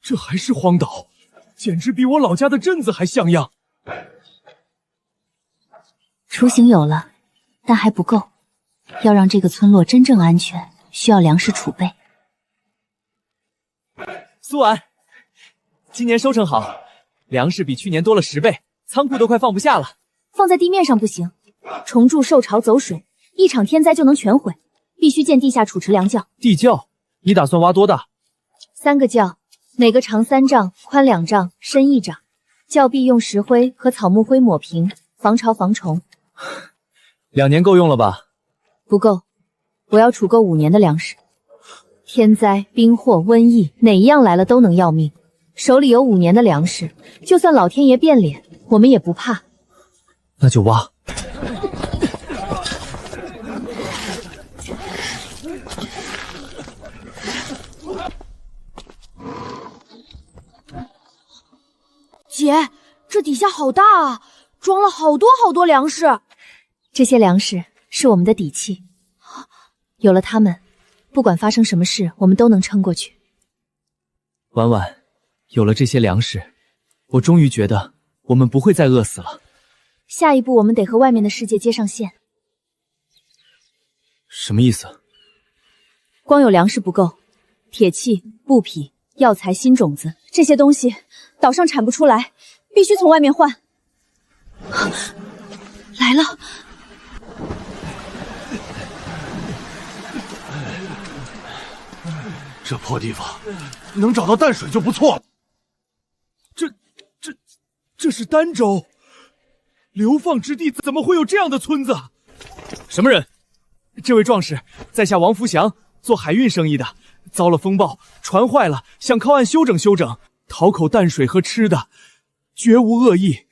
这还是荒岛，简直比我老家的镇子还像样。雏形有了，但还不够。要让这个村落真正安全，需要粮食储备。苏婉，今年收成好，粮食比去年多了10倍，仓库都快放不下了。放在地面上不行，虫蛀、受潮、走水，一场天灾就能全毁。必须建地下储持粮窖。地窖？你打算挖多大？3个窖，每个长3丈，宽2丈，深1丈。窖壁用石灰和草木灰抹平，防潮防虫。2年够用了吧？不够，我要储够5年的粮食。天灾、兵祸、瘟疫，哪一样来了都能要命。手里有5年的粮食，就算老天爷变脸，我们也不怕。那就挖。姐，这底下好大啊，装了好多好多粮食。这些粮食是我们的底气，有了它们，不管发生什么事，我们都能撑过去。婉婉，有了这些粮食，我终于觉得我们不会再饿死了。下一步，我们得和外面的世界接上线。什么意思？光有粮食不够，铁器、布匹、药材、新种子这些东西，岛上产不出来，必须从外面换。来了！这破地方能找到淡水就不错了。这是儋州，流放之地，怎么会有这样的村子？什么人？这位壮士，在下王福祥，做海运生意的，遭了风暴，船坏了，想靠岸修整修整，讨口淡水和吃的，绝无恶意。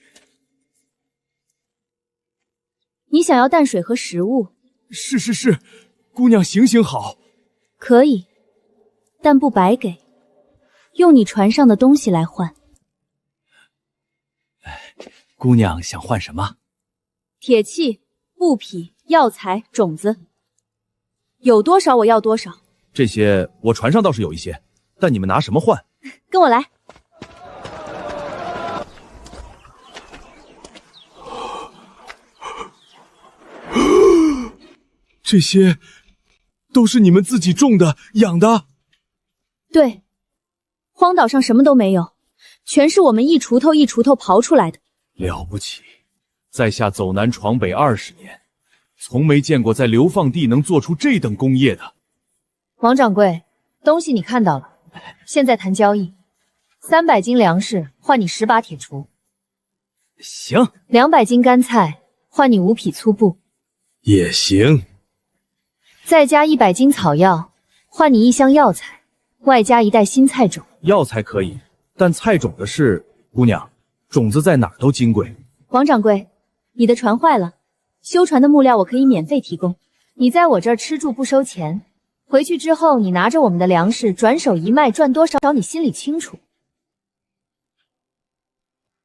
你想要淡水和食物？是，姑娘行行好。可以，但不白给，用你船上的东西来换。姑娘想换什么？铁器、布匹、药材、种子，有多少我要多少。这些我船上倒是有一些，但你们拿什么换？跟我来。这些都是你们自己种的、养的？对，荒岛上什么都没有，全是我们一锄头一锄头刨出来的。了不起，在下走南闯北20年，从没见过在流放地能做出这等工业的。王掌柜，东西你看到了，现在谈交易，300斤粮食换你10把铁锄。行。200斤干菜换你5匹粗布。也行。再加100斤草药，换你1箱药材，外加1袋新菜种。药材可以，但菜种的事，姑娘，种子在哪儿都金贵。王掌柜，你的船坏了，修船的木料我可以免费提供。你在我这儿吃住不收钱，回去之后你拿着我们的粮食转手一卖，赚多少你心里清楚。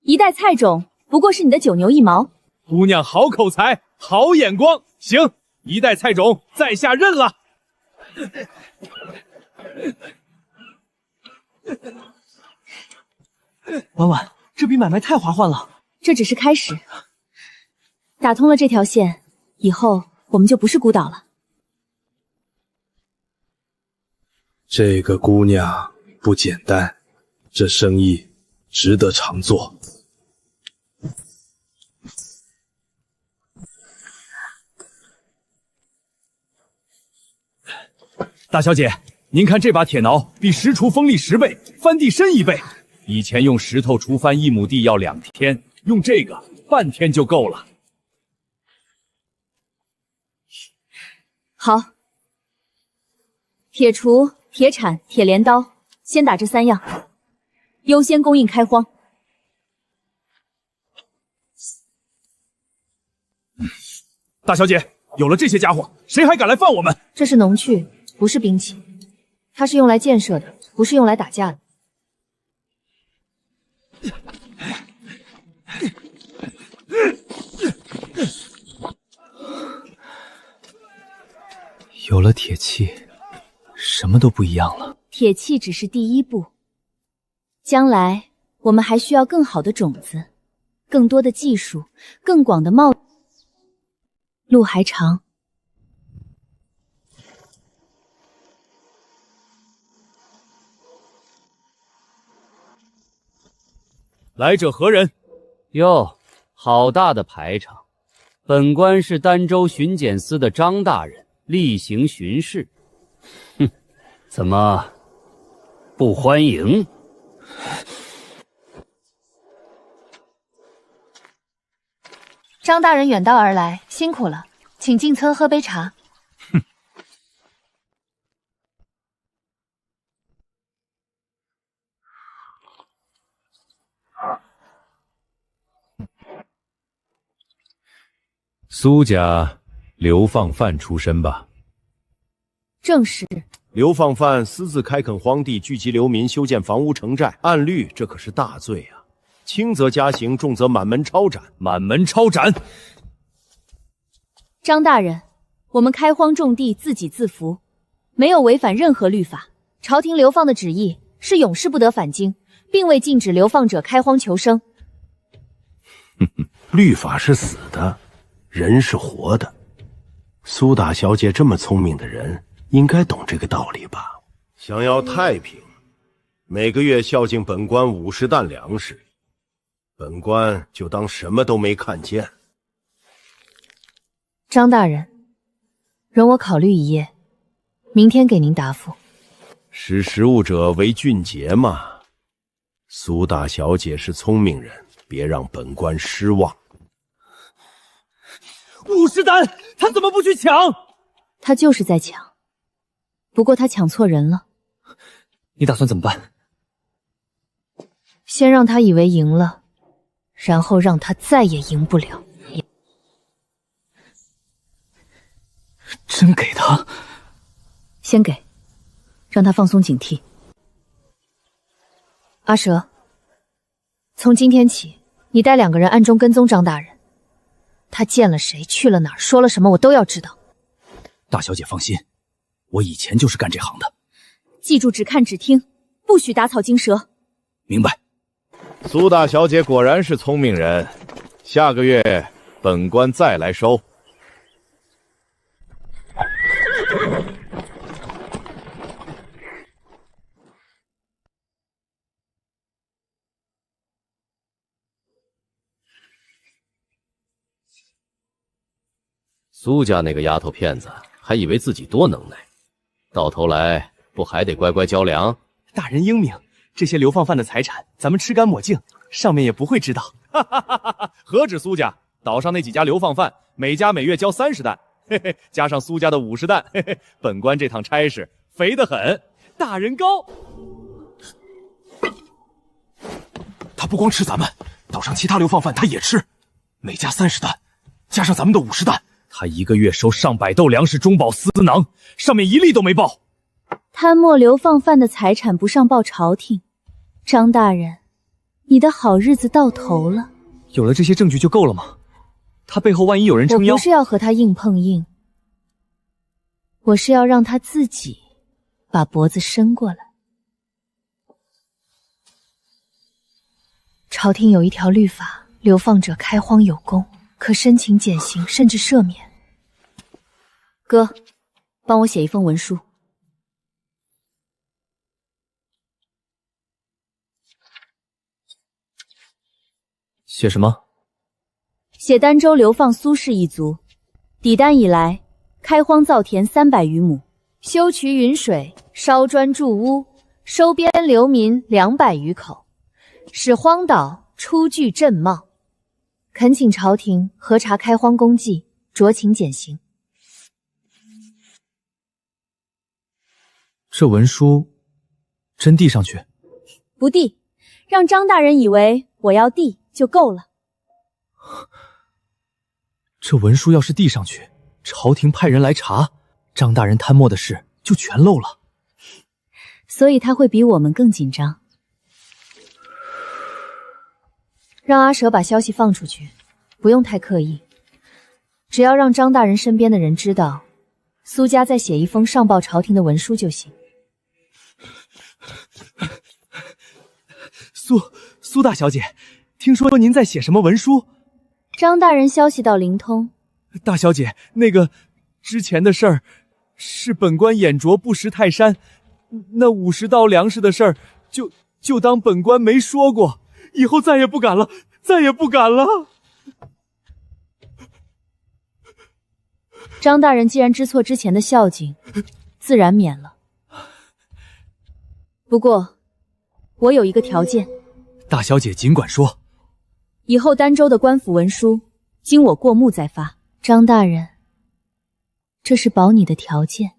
1袋菜种不过是你的9牛1毛。姑娘好口才，好眼光，行，1袋菜种在下认了。婉婉，这笔买卖太划算了。这只是开始，打通了这条线，以后我们就不是孤岛了。这个姑娘不简单，这生意值得常做。大小姐，您看这把铁铙比石锄锋利10倍，翻地深1倍。以前用石头锄翻1亩地要2天，用这个半天就够了。好，铁锄、铁铲、铁镰刀，先打这3样，优先供应开荒。大小姐，有了这些家伙，谁还敢来犯我们？这是农具，不是兵器，它是用来建设的，不是用来打架的。有了铁器，什么都不一样了。铁器只是第一步，将来我们还需要更好的种子，更多的技术，更广的贸易，路还长。来者何人？哟，好大的排场！本官是儋州巡检司的张大人，例行巡视。哼，怎么不欢迎？张大人远道而来，辛苦了，请进村喝杯茶。苏家流放犯出身吧？正是。流放犯私自开垦荒地，聚集流民，修建房屋城寨，按律这可是大罪啊！轻则加刑，重则满门抄斩。满门抄斩！张大人，我们开荒种地，自给自足，没有违反任何律法。朝廷流放的旨意是永世不得返京，并未禁止流放者开荒求生。律法是死的，人是活的。苏大小姐这么聪明的人，应该懂这个道理吧？想要太平，每个月孝敬本官50担粮食，本官就当什么都没看见。张大人，容我考虑一夜，明天给您答复。识时务者为俊杰嘛。苏大小姐是聪明人，别让本官失望。50担，他怎么不去抢？他就是在抢，不过他抢错人了。你打算怎么办？先让他以为赢了，然后让他再也赢不了。真给他？先给，让他放松警惕。阿蛇，从今天起，你带2个人暗中跟踪张大人。他见了谁，去了哪儿，说了什么，我都要知道。大小姐放心，我以前就是干这行的。记住，只看只听，不许打草惊蛇。明白。苏大小姐果然是聪明人，下个月本官再来收。苏家那个丫头片子还以为自己多能耐，到头来不还得乖乖交粮？大人英明，这些流放犯的财产，咱们吃干抹净，上面也不会知道。哈哈哈哈！何止苏家，岛上那几家流放犯，每家每月交30担，嘿嘿，加上苏家的50担，嘿嘿，本官这趟差事肥得很。大人高！他不光吃咱们，岛上其他流放犯他也吃，每家30担，加上咱们的50担。他一个月收上百斗粮食中饱私囊，上面一粒都没报。贪墨流放犯的财产不上报朝廷，张大人，你的好日子到头了。有了这些证据就够了吗？他背后万一有人撑腰，我不是要和他硬碰硬，我是要让他自己把脖子伸过来。朝廷有一条律法，流放者开荒有功，可申请减刑，甚至赦免。哥，帮我写一封文书。写什么？写儋州流放苏氏一族，抵丹以来，开荒造田300余亩，修渠云水，烧砖筑屋，收编流民200余口，使荒岛初具阵貌。恳请朝廷核查开荒功绩，酌情减刑。这文书真递上去？不递，让张大人以为我要递就够了。这文书要是递上去，朝廷派人来查，张大人贪墨的事就全漏了。所以他会比我们更紧张。让阿蛇把消息放出去，不用太刻意，只要让张大人身边的人知道，苏家再写一封上报朝廷的文书就行。苏大小姐，听说您在写什么文书？张大人消息到灵通。大小姐，那个之前的事儿，是本官眼拙不识泰山，那50道粮食的事儿，就当本官没说过，以后再也不敢了，再也不敢了。张大人既然知错之前的孝敬，自然免了。不过，我有一个条件。大小姐尽管说。以后儋州的官府文书，经我过目再发。张大人，这是保你的条件，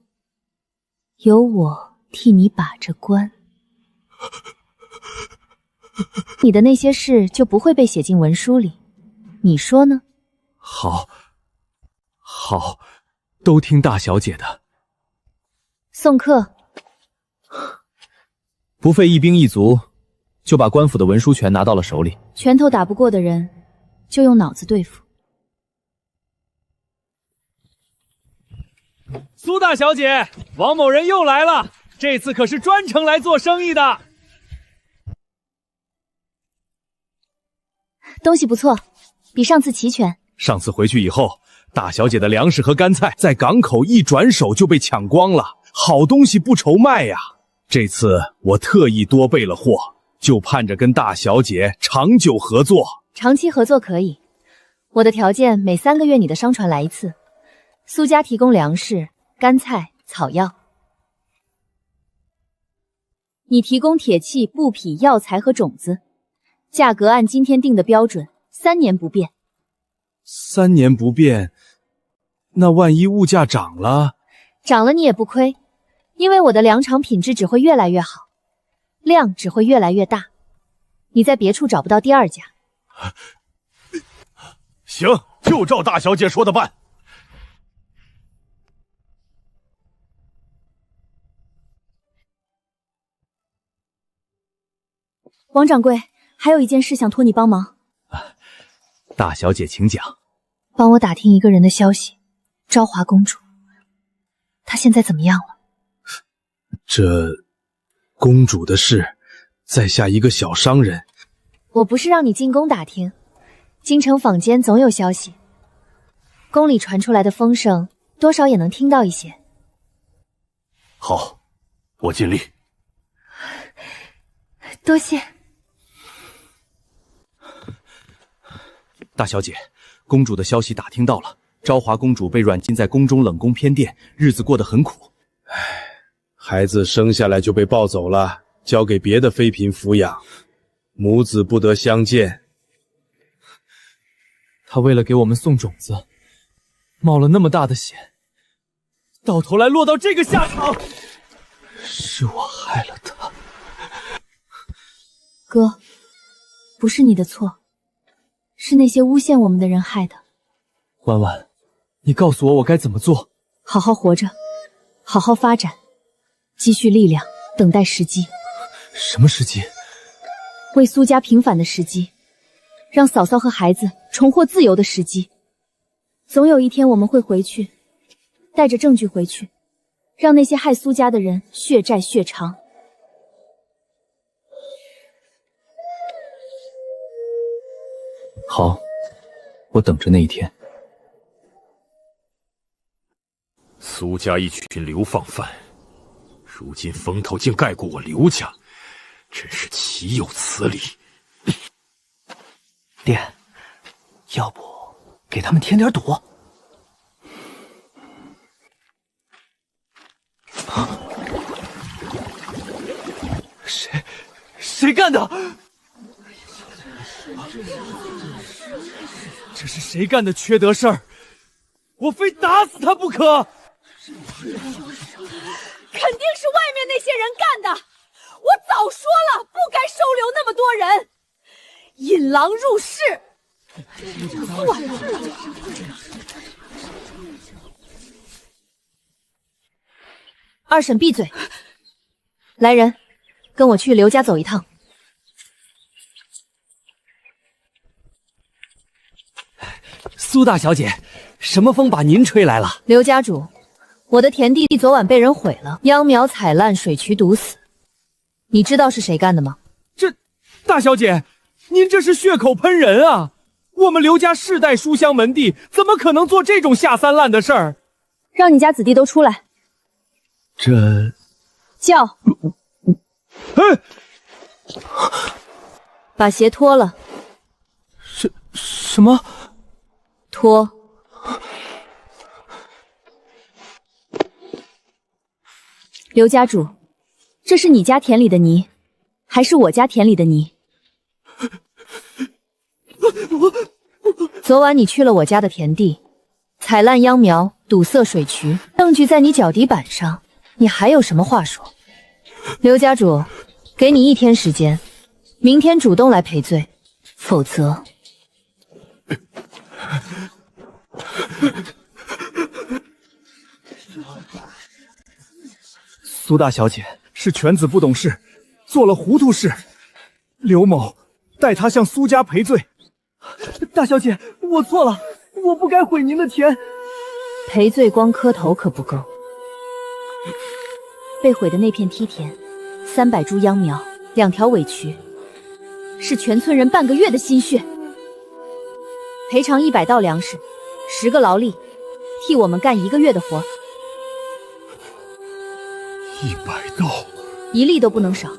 由我替你把着关，你的那些事就不会被写进文书里，你说呢？好，都听大小姐的。送客。不费一兵一卒，就把官府的文书权拿到了手里。拳头打不过的人，就用脑子对付。苏大小姐，王某人又来了，这次可是专程来做生意的。东西不错，比上次齐全。上次回去以后，大小姐的粮食和干菜在港口一转手就被抢光了，好东西不愁卖呀。这次我特意多备了货，就盼着跟大小姐长久合作。长期合作可以，我的条件每3个月你的商船来一次，苏家提供粮食、干菜、草药，你提供铁器、布匹、药材和种子，价格按今天定的标准，3年不变。3年不变，那万一物价涨了？涨了你也不亏，因为我的粮场品质只会越来越好，量只会越来越大，你在别处找不到第2家。行，就照大小姐说的办。王掌柜，还有一件事想托你帮忙。大小姐请讲。帮我打听一个人的消息，昭华公主，她现在怎么样了？这公主的事，在下一个小商人。我不是让你进宫打听，京城坊间总有消息，宫里传出来的风声，多少也能听到一些。好，我尽力。多谢。大小姐，公主的消息打听到了，昭华公主被软禁在宫中冷宫偏殿，日子过得很苦。孩子生下来就被抱走了，交给别的妃嫔抚养，母子不得相见。他为了给我们送种子，冒了那么大的险，到头来落到这个下场，是我害了他。哥，不是你的错，是那些诬陷我们的人害的。婉婉，你告诉我该怎么做？好好活着，好好发展，积蓄力量，等待时机。什么时机？为苏家平反的时机，让嫂嫂和孩子重获自由的时机。总有一天我们会回去，带着证据回去，让那些害苏家的人血债血偿。好，我等着那一天。苏家一群流放犯，如今风头竟盖过我刘家，真是岂有此理！爹，要不给他们添点堵？谁干的？这是谁干的缺德事儿？我非打死他不可！肯定是外面那些人干的！我早说了，不该收留那么多人，引狼入室。二婶闭嘴！来人，跟我去刘家走一趟。苏大小姐，什么风把您吹来了？刘家主，我的田地昨晚被人毁了，秧苗采烂，水渠堵死。你知道是谁干的吗？这，大小姐，您这是血口喷人啊！我们刘家世代书香门第，怎么可能做这种下三滥的事儿？让你家子弟都出来。这叫，把鞋脱了。什么？脱。刘家主，这是你家田里的泥，还是我家田里的泥？昨晚你去了我家的田地，踩烂秧苗，堵塞水渠，证据在你脚底板上，你还有什么话说？刘家主，给你1天时间，明天主动来赔罪，否则……苏大小姐是犬子不懂事，做了糊涂事。刘某代他向苏家赔罪。大小姐，我错了，我不该毁您的田。赔罪光磕头可不够，被毁的那片梯田，300株秧苗，2条尾渠，是全村人半个月的心血。赔偿100道粮食，10个劳力，替我们干1个月的活。100道，1粒都不能少。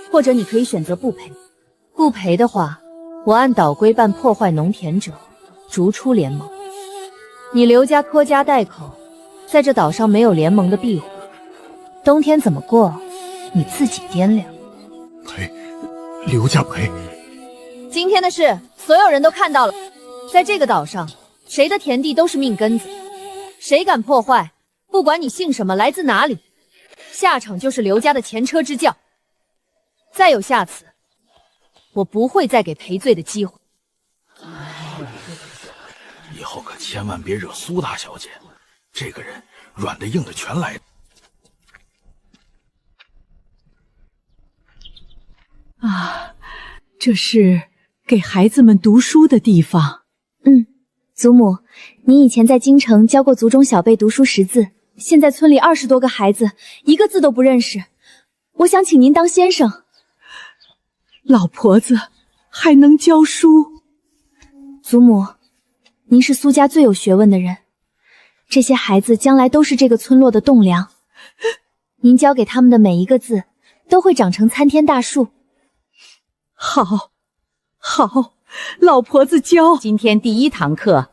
或者你可以选择不赔，不赔的话，我按岛规办破坏农田者，逐出联盟。你刘家拖家带口，在这岛上没有联盟的庇护，冬天怎么过，你自己掂量。赔，刘家赔。今天的事，所有人都看到了，在这个岛上，谁的田地都是命根子，谁敢破坏，不管你姓什么，来自哪里，下场就是刘家的前车之鉴。再有下次，我不会再给赔罪的机会。以后可千万别惹苏大小姐，这个人软的硬的全来。啊，这是给孩子们读书的地方。祖母，你以前在京城教过族中小辈读书识字，现在村里20多个孩子，一个字都不认识。我想请您当先生。老婆子还能教书？祖母，您是苏家最有学问的人，这些孩子将来都是这个村落的栋梁，您教给他们的每一个字，都会长成参天大树。好，老婆子教。今天第1堂课，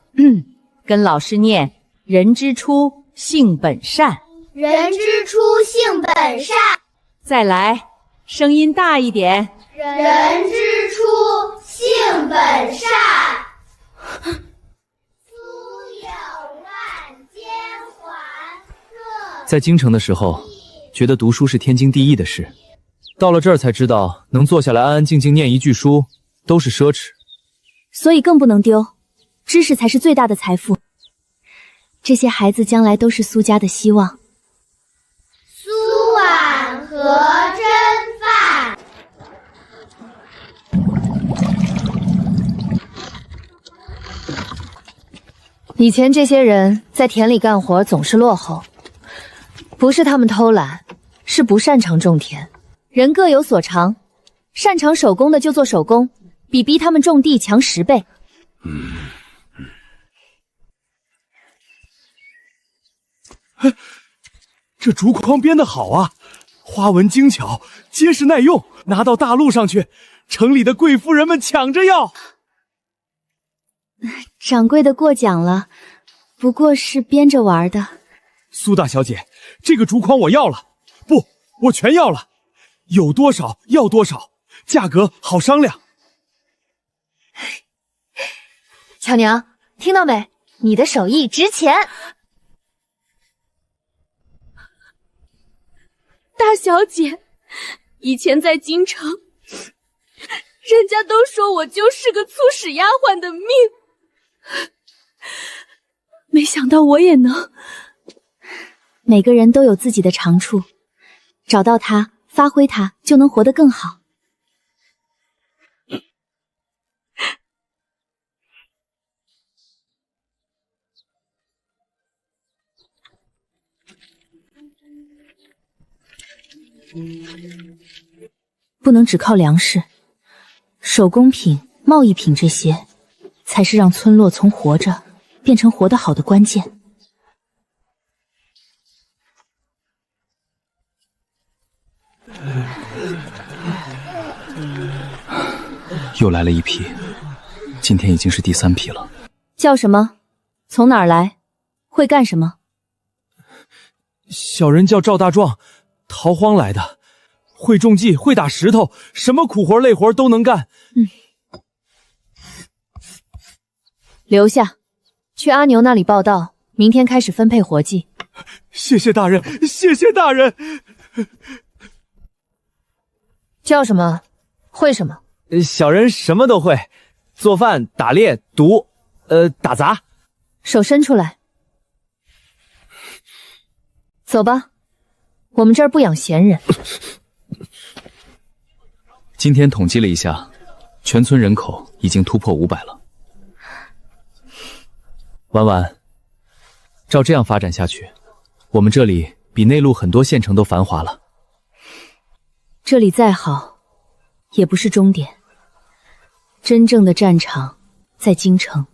跟老师念“人之初，性本善”。人之初，性本善。再来，声音大一点。人之初，性本善。在京城的时候，觉得读书是天经地义的事，到了这儿才知道，能坐下来安安静静念一句书，都是奢侈。所以更不能丢，知识才是最大的财富。这些孩子将来都是苏家的希望。苏碗和蒸饭。以前这些人在田里干活总是落后，不是他们偷懒，是不擅长种田。人各有所长，擅长手工的就做手工，比逼他们种地强10倍。这竹筐编得好啊，花纹精巧，结实耐用，拿到大路上去，城里的贵夫人们抢着要。掌柜的过奖了，不过是编着玩的。苏大小姐，这个竹筐我要了，不，我全要了，有多少要多少，价格好商量。巧娘，听到没？你的手艺值钱。大小姐，以前在京城，人家都说我就是个粗使丫鬟的命，没想到我也能。每个人都有自己的长处，找到它，发挥它，就能活得更好。不能只靠粮食、手工品、贸易品，这些才是让村落从活着变成活得好的关键。又来了一批，今天已经是第3批了。叫什么？从哪儿来？会干什么？小人叫赵大壮，逃荒来的，会种地，会打石头，什么苦活累活都能干。留下，去阿牛那里报道，明天开始分配活计。谢谢大人，谢谢大人。叫什么？会什么？小人什么都会，做饭、打猎、赌，打杂。手伸出来。走吧，我们这儿不养闲人。今天统计了一下，全村人口已经突破500了。婉婉，照这样发展下去，我们这里比内陆很多县城都繁华了。这里再好，也不是终点，真正的战场在京城。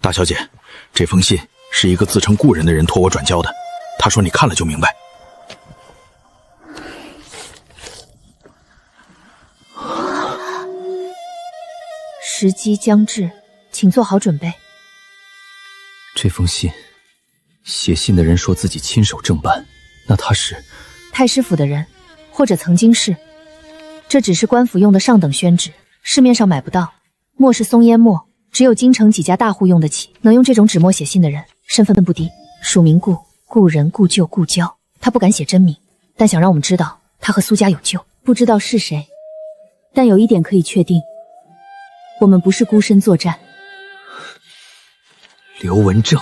大小姐，这封信是一个自称故人的人托我转交的，他说你看了就明白。时机将至，请做好准备。这封信，写信的人说自己亲手正办，那他是太师府的人，或者曾经是。这只是官府用的上等宣纸，市面上买不到。墨是松烟墨，只有京城几家大户用得起。能用这种纸墨写信的人，身份不低，署名顾，故人、故旧、故交。他不敢写真名，但想让我们知道他和苏家有救。不知道是谁，但有一点可以确定，我们不是孤身作战。刘文正。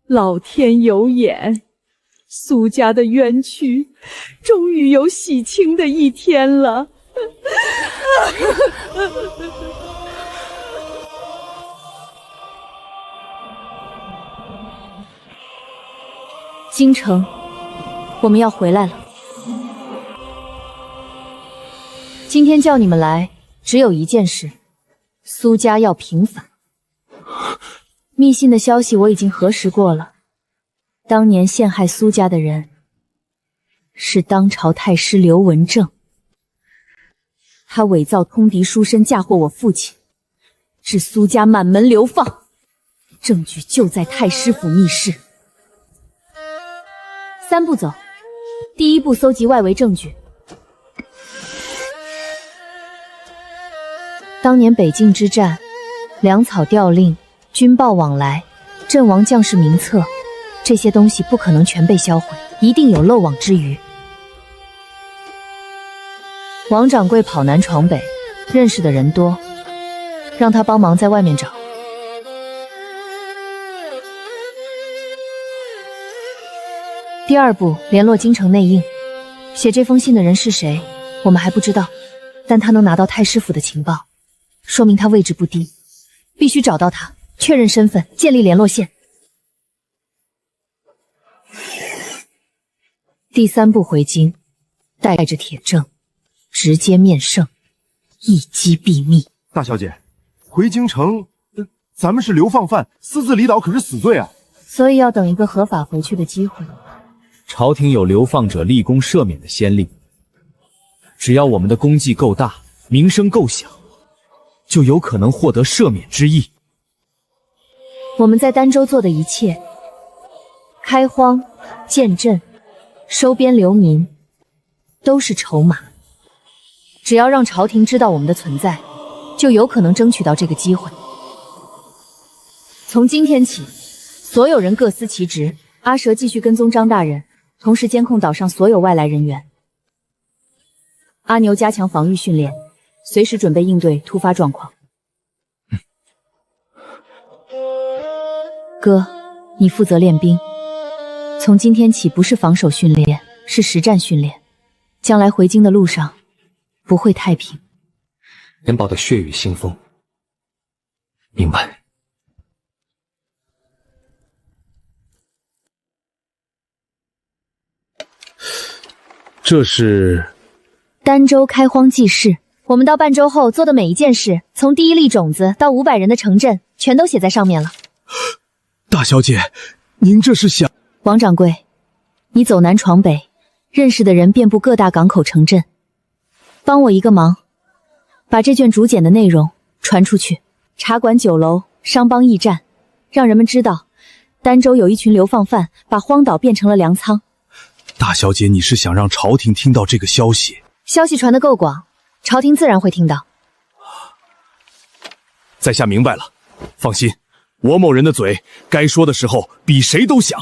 老天有眼，苏家的冤屈终于有洗清的一天了。京城，我们要回来了。今天叫你们来，只有一件事：苏家要平反。密信的消息我已经核实过了，当年陷害苏家的人是当朝太师刘文正，他伪造通敌书身嫁祸我父亲，致苏家满门流放，证据就在太师府密室。3步走，第1步搜集外围证据。当年北境之战，粮草调令，军报往来，阵亡将士名册，这些东西不可能全被销毁，一定有漏网之鱼。王掌柜跑南闯北，认识的人多，让他帮忙在外面找。第2步，联络京城内应，写这封信的人是谁，我们还不知道，但他能拿到太师府的情报，说明他位置不低，必须找到他，确认身份，建立联络线。第3步回京，带着铁证，直接面圣，一击毙命。大小姐，回京城，咱们是流放犯，私自离岛可是死罪啊！所以要等一个合法回去的机会。朝廷有流放者立功赦免的先例，只要我们的功绩够大，名声够响，就有可能获得赦免之意。我们在儋州做的一切，开荒、建镇、收编流民，都是筹码。只要让朝廷知道我们的存在，就有可能争取到这个机会。从今天起，所有人各司其职。阿蛇继续跟踪张大人，同时监控岛上所有外来人员。阿牛加强防御训练，随时准备应对突发状况。哥，你负责练兵。从今天起，不是防守训练，是实战训练。将来回京的路上不会太平。人保的血雨腥风，明白。这是儋州开荒济世。我们到半州后做的每一件事，从第1粒种子到500人的城镇，全都写在上面了。大小姐，您这是想……王掌柜，你走南闯北，认识的人遍布各大港口城镇，帮我一个忙，把这卷竹简的内容传出去。茶馆、酒楼、商帮驿站，让人们知道儋州有一群流放犯把荒岛变成了粮仓。大小姐，你是想让朝廷听到这个消息？消息传得够广，朝廷自然会听到。在下明白了，放心，我某人的嘴该说的时候比谁都响。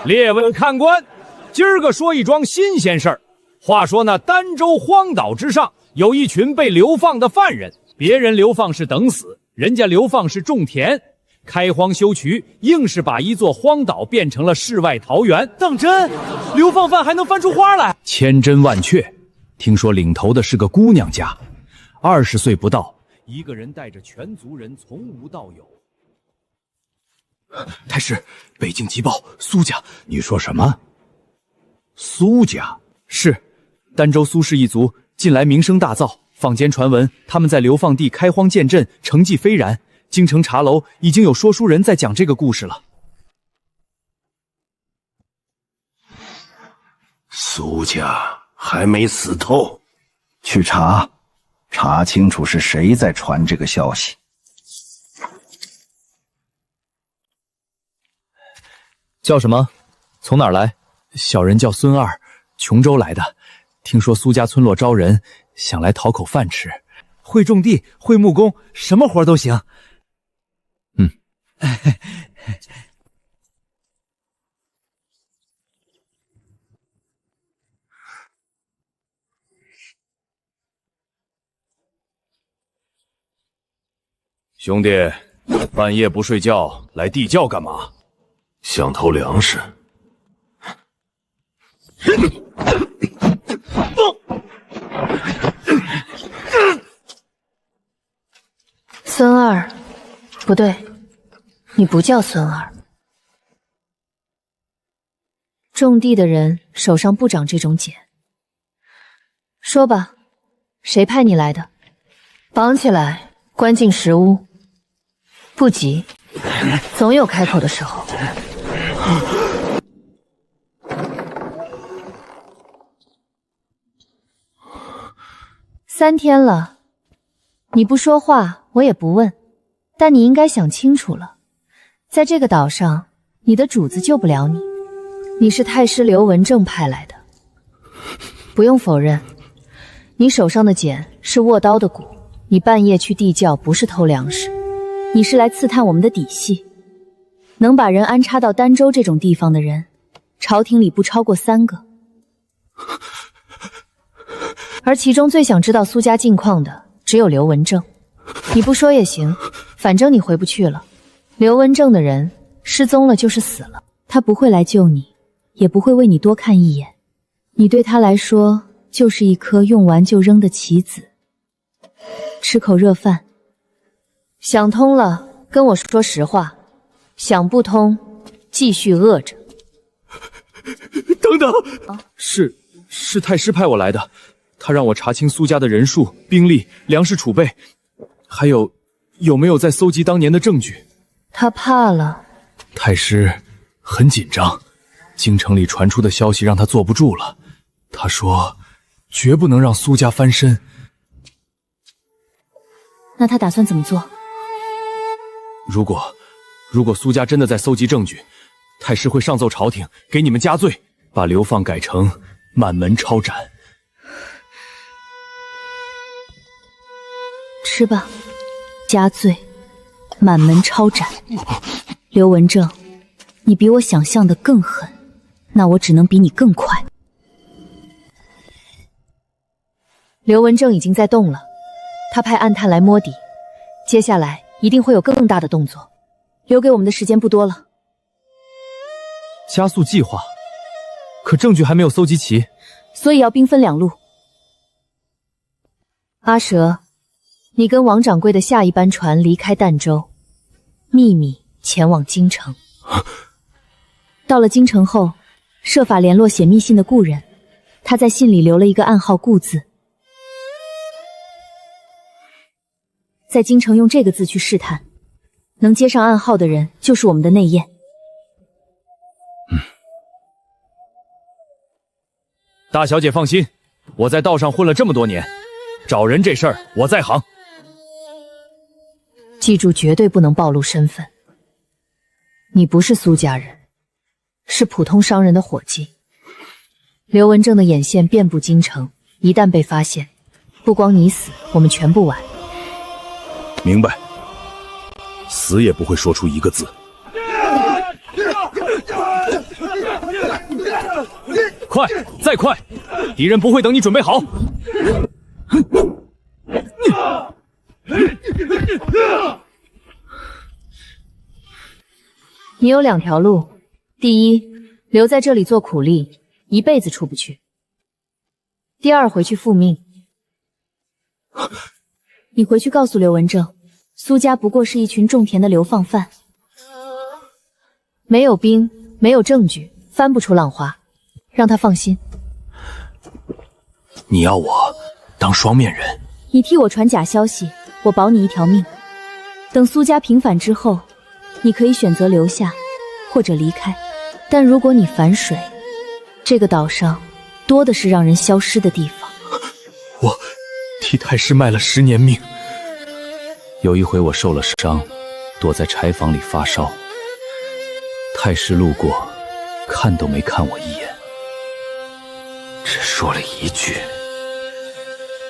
列位看官，今儿个说一桩新鲜事儿。话说那儋州荒岛之上有一群被流放的犯人，别人流放是等死，人家流放是种田。开荒修渠，硬是把一座荒岛变成了世外桃源。当真？流放犯还能翻出花来？千真万确。听说领头的是个姑娘家，20岁不到，一个人带着全族人从无到有。太师，北京急报，苏家。你说什么？苏家？是，儋州苏氏一族近来名声大噪，坊间传闻他们在流放地开荒建镇，成绩斐然。京城茶楼已经有说书人在讲这个故事了。苏家还没死透，去查清楚是谁在传这个消息。叫什么？从哪儿来？小人叫孙二，琼州来的。听说苏家村落招人，想来讨口饭吃。会种地，会木工，什么活都行。兄弟，半夜不睡觉来地窖干嘛？想偷粮食。孙二，不对，你不叫孙二。种地的人手上不长这种茧。说吧，谁派你来的？绑起来，关进石屋。不急，总有开口的时候。3天了，你不说话，我也不问。但你应该想清楚了，在这个岛上，你的主子救不了你。你是太师刘文正派来的，不用否认，你手上的茧是握刀的骨。你半夜去地窖不是偷粮食，你是来刺探我们的底细。能把人安插到儋州这种地方的人，朝廷里不超过3个。而其中最想知道苏家近况的，只有刘文正。你不说也行，反正你回不去了。刘文正的人失踪了就是死了，他不会来救你，也不会为你多看一眼。你对他来说就是一颗用完就扔的棋子。吃口热饭，想通了跟我说实话，想不通继续饿着。等等，是太师派我来的，他让我查清苏家的人数、兵力、粮食储备，还有没有在搜集当年的证据。他怕了。太师很紧张，京城里传出的消息让他坐不住了。他说，绝不能让苏家翻身。那他打算怎么做？如果苏家真的在搜集证据，太师会上奏朝廷，给你们加罪，把流放改成满门抄斩。吃吧，加罪，满门抄斩。刘文正，你比我想象的更狠，那我只能比你更快。刘文正已经在动了，他派暗探来摸底，接下来一定会有更大的动作，留给我们的时间不多了。加速计划，可证据还没有搜集齐，所以要兵分两路。阿蛇，你跟王掌柜的下一班船离开儋州，秘密前往京城。到了京城后，设法联络写密信的故人，他在信里留了一个暗号顾字，在京城用这个字去试探，能接上暗号的人就是我们的内验。大小姐放心，我在道上混了这么多年，找人这事儿我在行。记住，绝对不能暴露身份。你不是苏家人，是普通商人的伙计。刘文正的眼线遍布京城，一旦被发现，不光你死，我们全部完。明白，死也不会说出一个字。快，再快！敌人不会等你准备好。你有两条路，第一，留在这里做苦力，一辈子出不去；第二，回去复命。你回去告诉刘文正，苏家不过是一群种田的流放犯，没有兵，没有证据，翻不出浪花，让他放心。你要我当双面人？你替我传假消息，我保你一条命。等苏家平反之后，你可以选择留下，或者离开。但如果你反水，这个岛上多的是让人消失的地方。我替太师卖了10年命。有一回我受了伤，躲在柴房里发烧，太师路过，看都没看我一眼，只说了一句：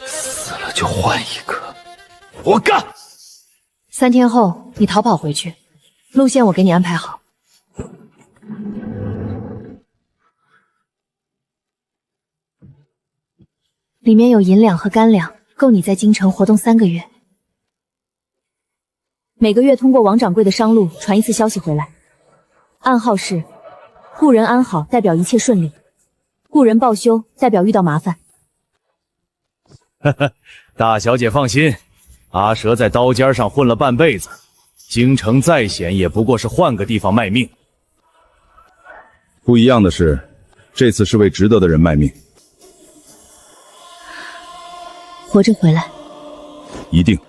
死了就换一个。我干！3天后你逃跑回去，路线我给你安排好。里面有银两和干粮，够你在京城活动3个月。每个月通过王掌柜的商路传一次消息回来，暗号是故人安好，代表一切顺利；故人报休，代表遇到麻烦。大小姐放心，阿蛇在刀尖上混了半辈子，京城再险也不过是换个地方卖命。不一样的是，这次是为值得的人卖命。活着回来，一定。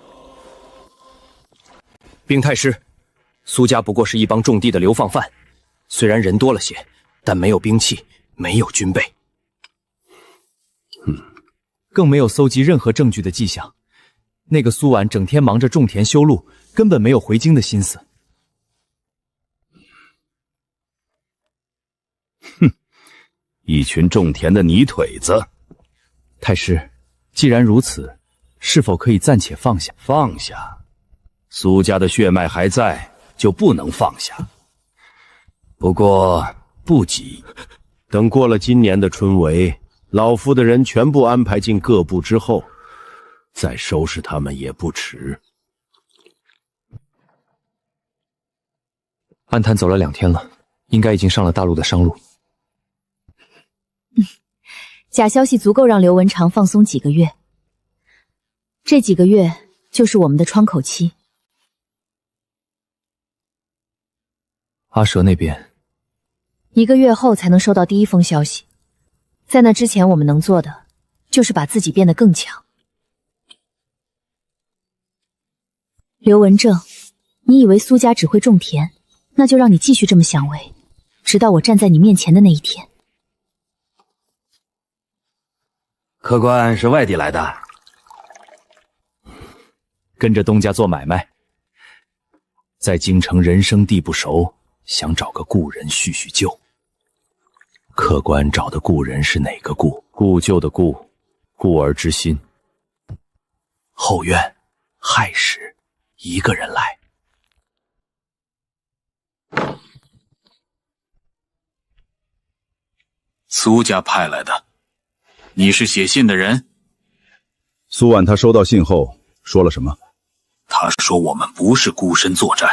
禀太师，苏家不过是一帮种地的流放犯，虽然人多了些，但没有兵器，没有军备，更没有搜集任何证据的迹象。那个苏婉整天忙着种田修路，根本没有回京的心思。哼，一群种田的泥腿子。太师，既然如此，是否可以暂且放下？放下？苏家的血脉还在，就不能放下。不过不急，等过了今年的春闱，老夫的人全部安排进各部之后，再收拾他们也不迟。暗探走了2天了，应该已经上了大陆的商路。假消息足够让刘文长放松几个月，这几个月就是我们的窗口期。阿蛇那边1个月后才能收到第1封消息。在那之前，我们能做的就是把自己变得更强。刘文正，你以为苏家只会种田，那就让你继续这么想为，直到我站在你面前的那一天。客官是外地来的，跟着东家做买卖，在京城人生地不熟，想找个故人叙叙旧。客官找的故人是哪个故？故旧的故，故而知新。后院亥时一个人来。苏家派来的，你是写信的人？苏婉他收到信后说了什么？他说我们不是孤身作战。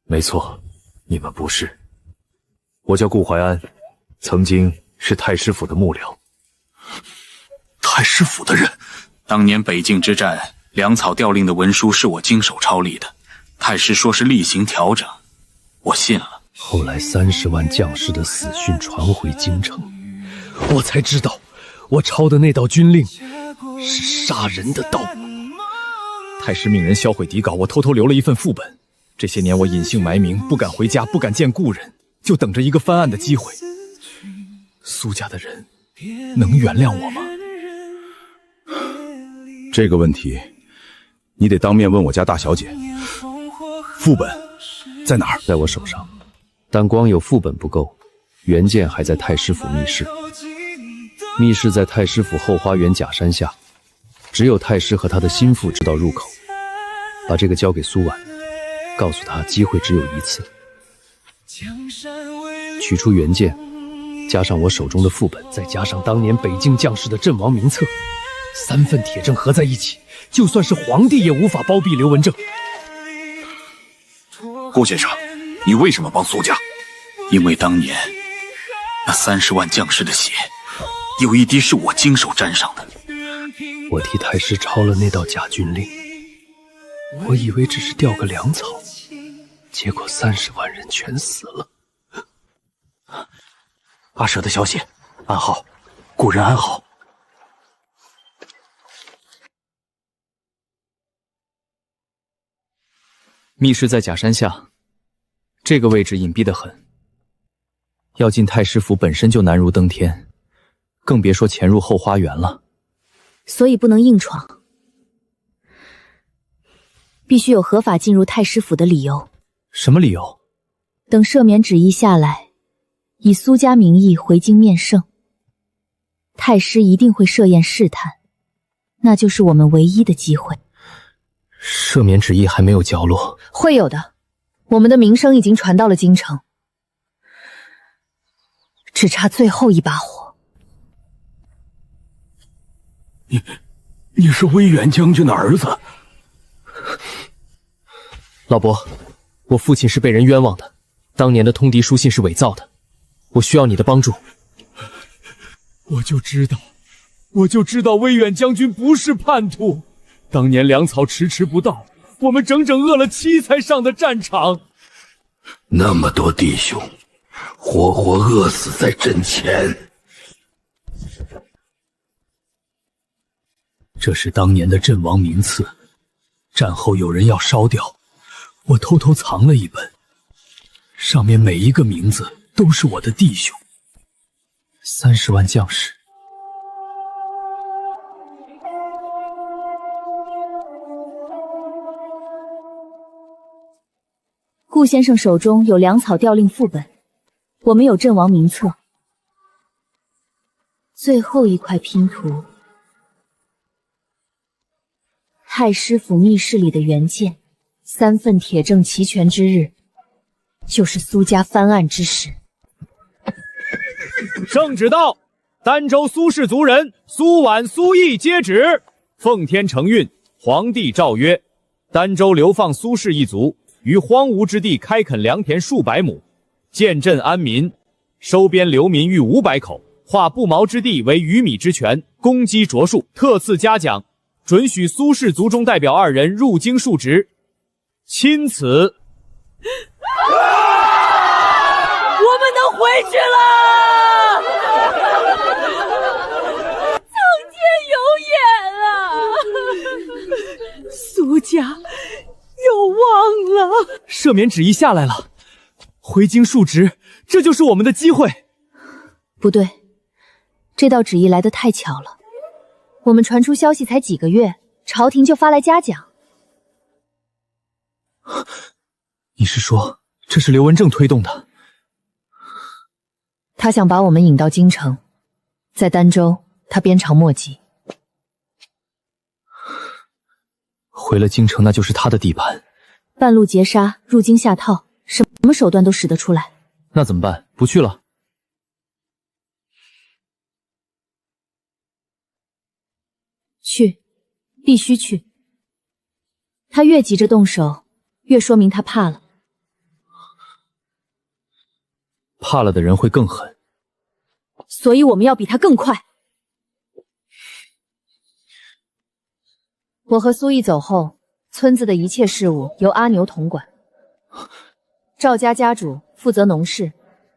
没错，你们不是。我叫顾怀安，曾经是太师府的幕僚。太师府的人？当年北境之战，粮草调令的文书是我经手抄立的，太师说是例行调整，我信了。后来30万将士的死讯传回京城，我才知道我抄的那道军令是杀人的刀。太师命人销毁底稿，我偷偷留了一份副本。这些年我隐姓埋名，不敢回家，不敢见故人，就等着一个翻案的机会。苏家的人能原谅我吗？这个问题你得当面问我家大小姐。副本在哪儿？在我手上，但光有副本不够，原件还在太师府密室。密室在太师府后花园假山下，只有太师和他的心腹知道入口。把这个交给苏婉，告诉他机会只有一次。取出原件，加上我手中的副本，再加上当年北境将士的阵亡名册，3份铁证合在一起，就算是皇帝也无法包庇刘文正。顾先生，你为什么帮苏家？因为当年那30万将士的血，有一滴是我经手沾上的。我替太师抄了那道假军令，我以为只是调个粮草，结果30万人全死了。阿舍的消息，安好，故人安好。密室在假山下，这个位置隐蔽得很，要进太师府本身就难如登天，更别说潜入后花园了。所以不能硬闯，必须有合法进入太师府的理由。什么理由？等赦免旨意下来，以苏家名义回京面圣，太师一定会设宴试探，那就是我们唯一的机会。赦免旨意还没有交落，会有的，我们的名声已经传到了京城，只差最后一把火。你是威远将军的儿子？老伯，我父亲是被人冤枉的，当年的通敌书信是伪造的，我需要你的帮助。我就知道威远将军不是叛徒。当年粮草迟迟不到，我们整整饿了7才上的战场。那么多弟兄，活活饿死在阵前。这是当年的阵亡名册，战后有人要烧掉，我偷偷藏了一本，上面每一个名字都是我的弟兄。30万将士。顾先生手中有粮草调令副本，我们有阵亡名册，最后一块拼图，太师府密室里的原件，3份铁证齐全之日，就是苏家翻案之时。圣旨到，儋州苏氏族人苏婉、苏毅接旨。奉天承运，皇帝诏曰：儋州流放苏氏一族，于荒芜之地开垦良田数百亩，建镇安民，收编流民逾500口，划不毛之地为鱼米之泉，公鸡啄树，特赐嘉奖，准许苏氏族中代表2人入京述职。钦此。去了！苍天有眼啊！苏家有望了。赦免旨意下来了，回京述职，这就是我们的机会。不对，这道旨意来得太巧了。我们传出消息才几个月，朝廷就发来嘉奖。你是说这是刘文正推动的？他想把我们引到京城，在儋州他鞭长莫及。回了京城，那就是他的地盘。半路截杀，入京下套，什么手段都使得出来。那怎么办？不去了？去，必须去。他越急着动手，越说明他怕了。怕了的人会更狠，所以我们要比他更快。我和苏毅走后，村子的一切事务由阿牛统管。赵家家主负责农事，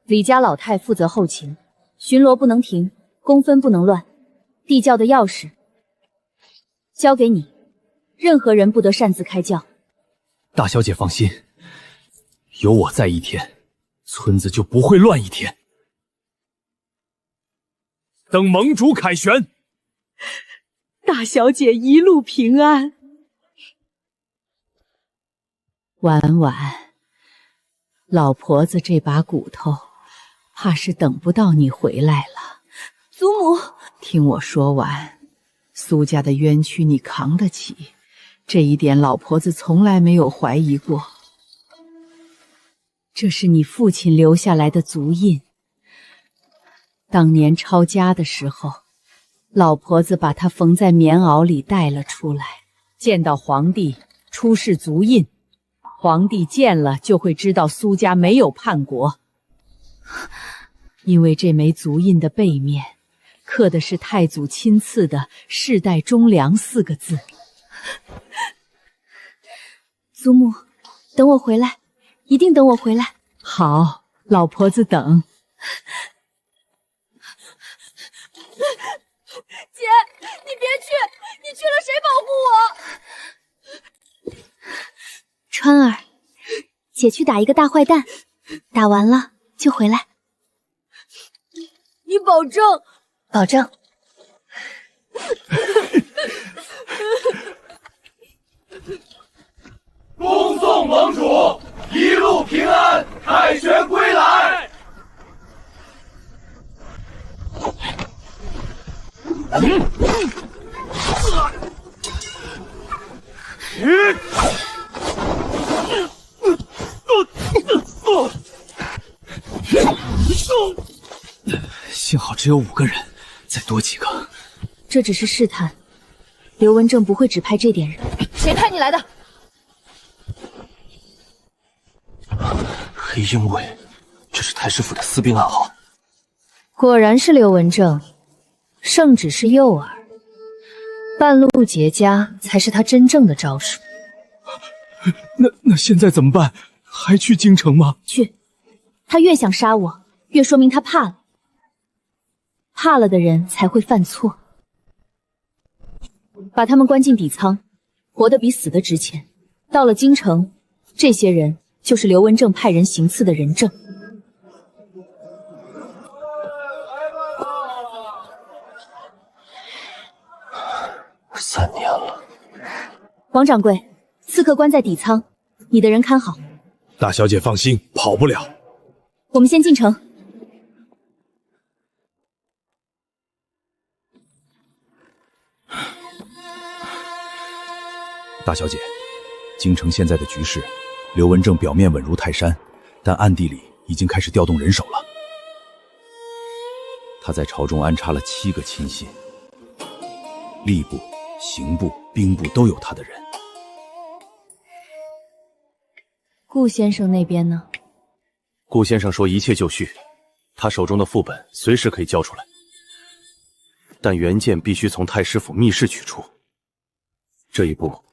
李家老太负责后勤，巡逻不能停，工分不能乱。地窖的钥匙交给你，任何人不得擅自开窖。大小姐放心，有我在一天，村子就不会乱一天。等盟主凯旋。大小姐一路平安。婉婉，老婆子这把骨头，怕是等不到你回来了。祖母，听我说完，苏家的冤屈你扛得起，这一点老婆子从来没有怀疑过。这是你父亲留下来的足印，当年抄家的时候，老婆子把它缝在棉袄里带了出来，见到皇帝出示足印，皇帝见了就会知道苏家没有叛国。因为这枚足印的背面刻的是太祖亲赐的“世代忠良”4个字。祖母，等我回来，一定等我回来。好，老婆子等。姐，你别去，你去了谁保护我？川儿，姐去打一个大坏蛋，打完了就回来。你保证？保证。恭送盟主一路平安，凯旋归来。幸好只有5个人，再多几个。这只是试探，刘文正不会只派这点人。谁派你来的？黑鹰卫，这是太师府的私兵暗号。果然是刘文正，圣旨是诱饵，半路结痂才是他真正的招数。那现在怎么办？还去京城吗？去。他越想杀我，越说明他怕了。怕了的人才会犯错。把他们关进底仓，活的比死的值钱。到了京城，这些人就是刘文正派人行刺的人证。3年了。王掌柜，刺客关在底仓，你的人看好。大小姐放心，跑不了。我们先进城。大小姐，京城现在的局势，刘文正表面稳如泰山，但暗地里已经开始调动人手了。他在朝中安插了7个亲信，吏部、刑部、兵部都有他的人。顾先生那边呢？顾先生说一切就绪，他手中的副本随时可以交出来，但原件必须从太师府密室取出，这一步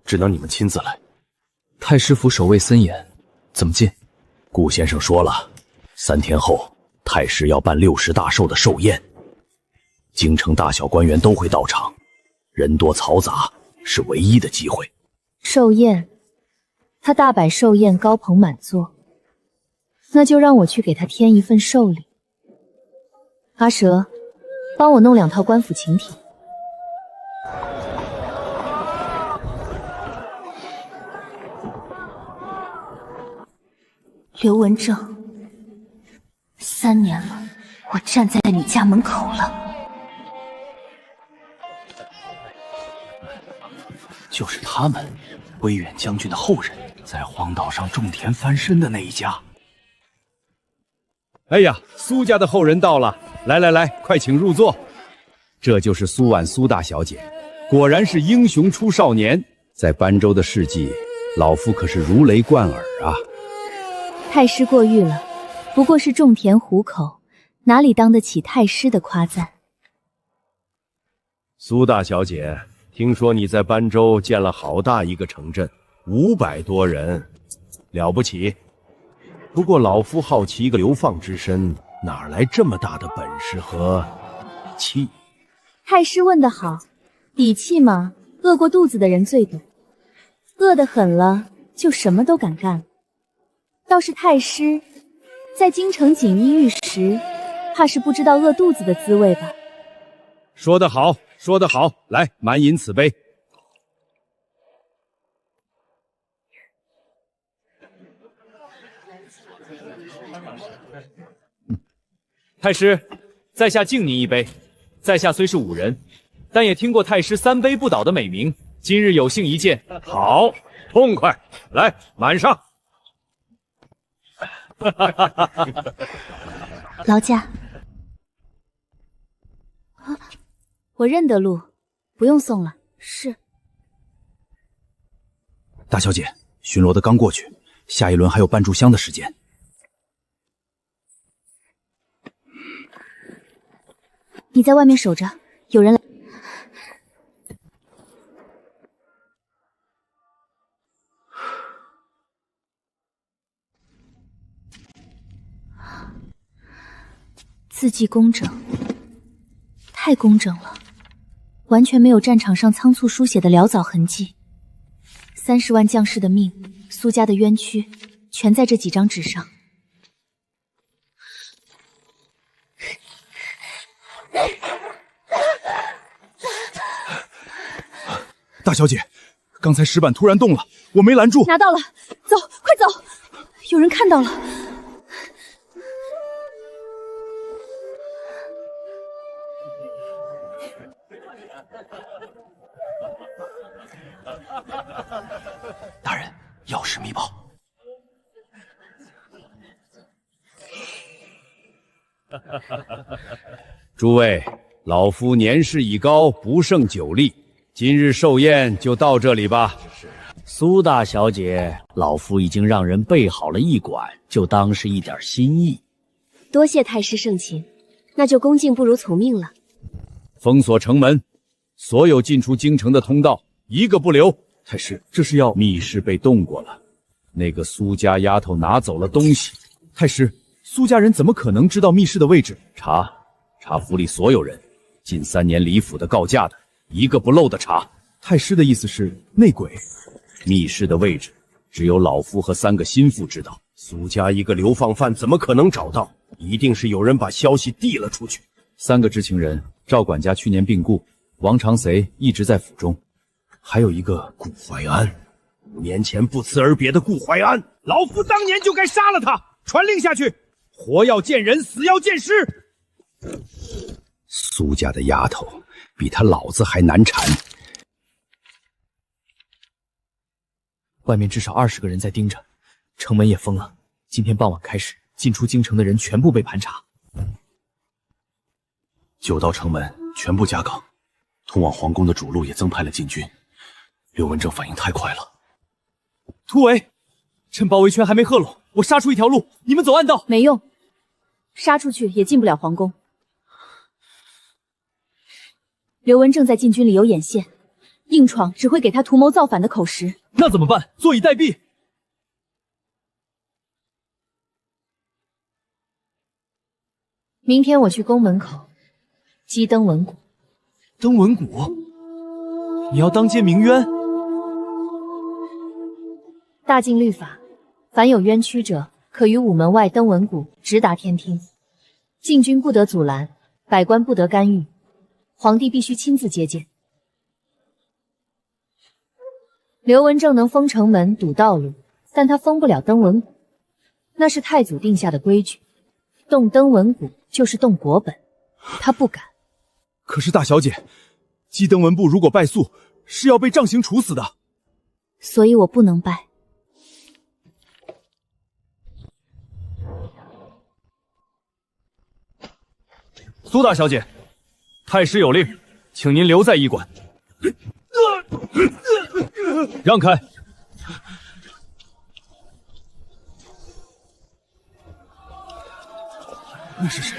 只能你们亲自来。太师府守卫森严，怎么进？顾先生说了，3天后太师要办60大寿的寿宴，京城大小官员都会到场，人多嘈杂，是唯一的机会。寿宴，他大摆寿宴，高朋满座，那就让我去给他添一份寿礼。阿蛇，帮我弄2套官府请帖。刘文正，3年了，我站在你家门口了。就是他们，威远将军的后人，在荒岛上种田翻身的那一家。哎呀，苏家的后人到了，来，快请入座。这就是苏婉苏大小姐，果然是英雄出少年，在儋州的事迹，老夫可是如雷贯耳啊。太师过誉了，不过是种田糊口，哪里当得起太师的夸赞？苏大小姐，听说你在儋州建了好大一个城镇，500多人，了不起。不过老夫好奇，一个流放之身，哪来这么大的本事和底气？太师问得好，底气嘛，饿过肚子的人最懂，饿得狠了，就什么都敢干。倒是太师，在京城锦衣玉食，怕是不知道饿肚子的滋味吧？说得好，说得好，来，满饮此杯。太师，在下敬您一杯。在下虽是武人，但也听过太师3杯不倒的美名。今日有幸一见，好，痛快！来，满上。劳驾。啊，我认得路，不用送了。是。大小姐，巡逻的刚过去，下一轮还有半炷香的时间。你在外面守着，有人来。字迹工整，太工整了，完全没有战场上仓促书写的潦草痕迹。30万将士的命，苏家的冤屈，全在这几张纸上。大小姐，刚才石板突然动了，我没拦住。拿到了，走，快走！有人看到了。大人，药石密报。诸位，老夫年事已高，不胜酒力，今日寿宴就到这里吧。苏大小姐，老夫已经让人备好了驿馆，就当是一点心意。多谢太师盛情，那就恭敬不如从命了。封锁城门，所有进出京城的通道一个不留。太师，这是要密室被动过了，那个苏家丫头拿走了东西。太师，苏家人怎么可能知道密室的位置？查府里所有人，近3年离府的告假的，一个不漏的查。太师的意思是内鬼？密室的位置只有老夫和3个心腹知道。苏家一个流放犯怎么可能找到？一定是有人把消息递了出去。 3个知情人，赵管家去年病故，王长随一直在府中，还有一个顾怀安，5年前不辞而别的顾怀安，老夫当年就该杀了他！传令下去，活要见人，死要见尸。苏家的丫头比他老子还难缠。外面至少20个人在盯着，城门也封了。今天傍晚开始，进出京城的人全部被盘查。 9道城门全部加岗，通往皇宫的主路也增派了禁军。刘文正反应太快了，突围！趁包围圈还没合拢，我杀出一条路，你们走暗道。没用，杀出去也进不了皇宫。刘文正在禁军里有眼线，硬闯只会给他图谋造反的口实。那怎么办？坐以待毙。明天我去宫门口击登文谷。登文谷？你要当街鸣冤？大禁律法，凡有冤屈者，可于午门外登文谷，直达天听。禁军不得阻拦，百官不得干预，皇帝必须亲自接见。刘文正能封城门、堵道路，但他封不了登文谷，那是太祖定下的规矩。动登文谷就是动国本，他不敢。可是大小姐，姬登文部如果败诉，是要被杖刑处死的。所以我不能败。苏大小姐，太师有令，请您留在驿馆。让开！那是谁？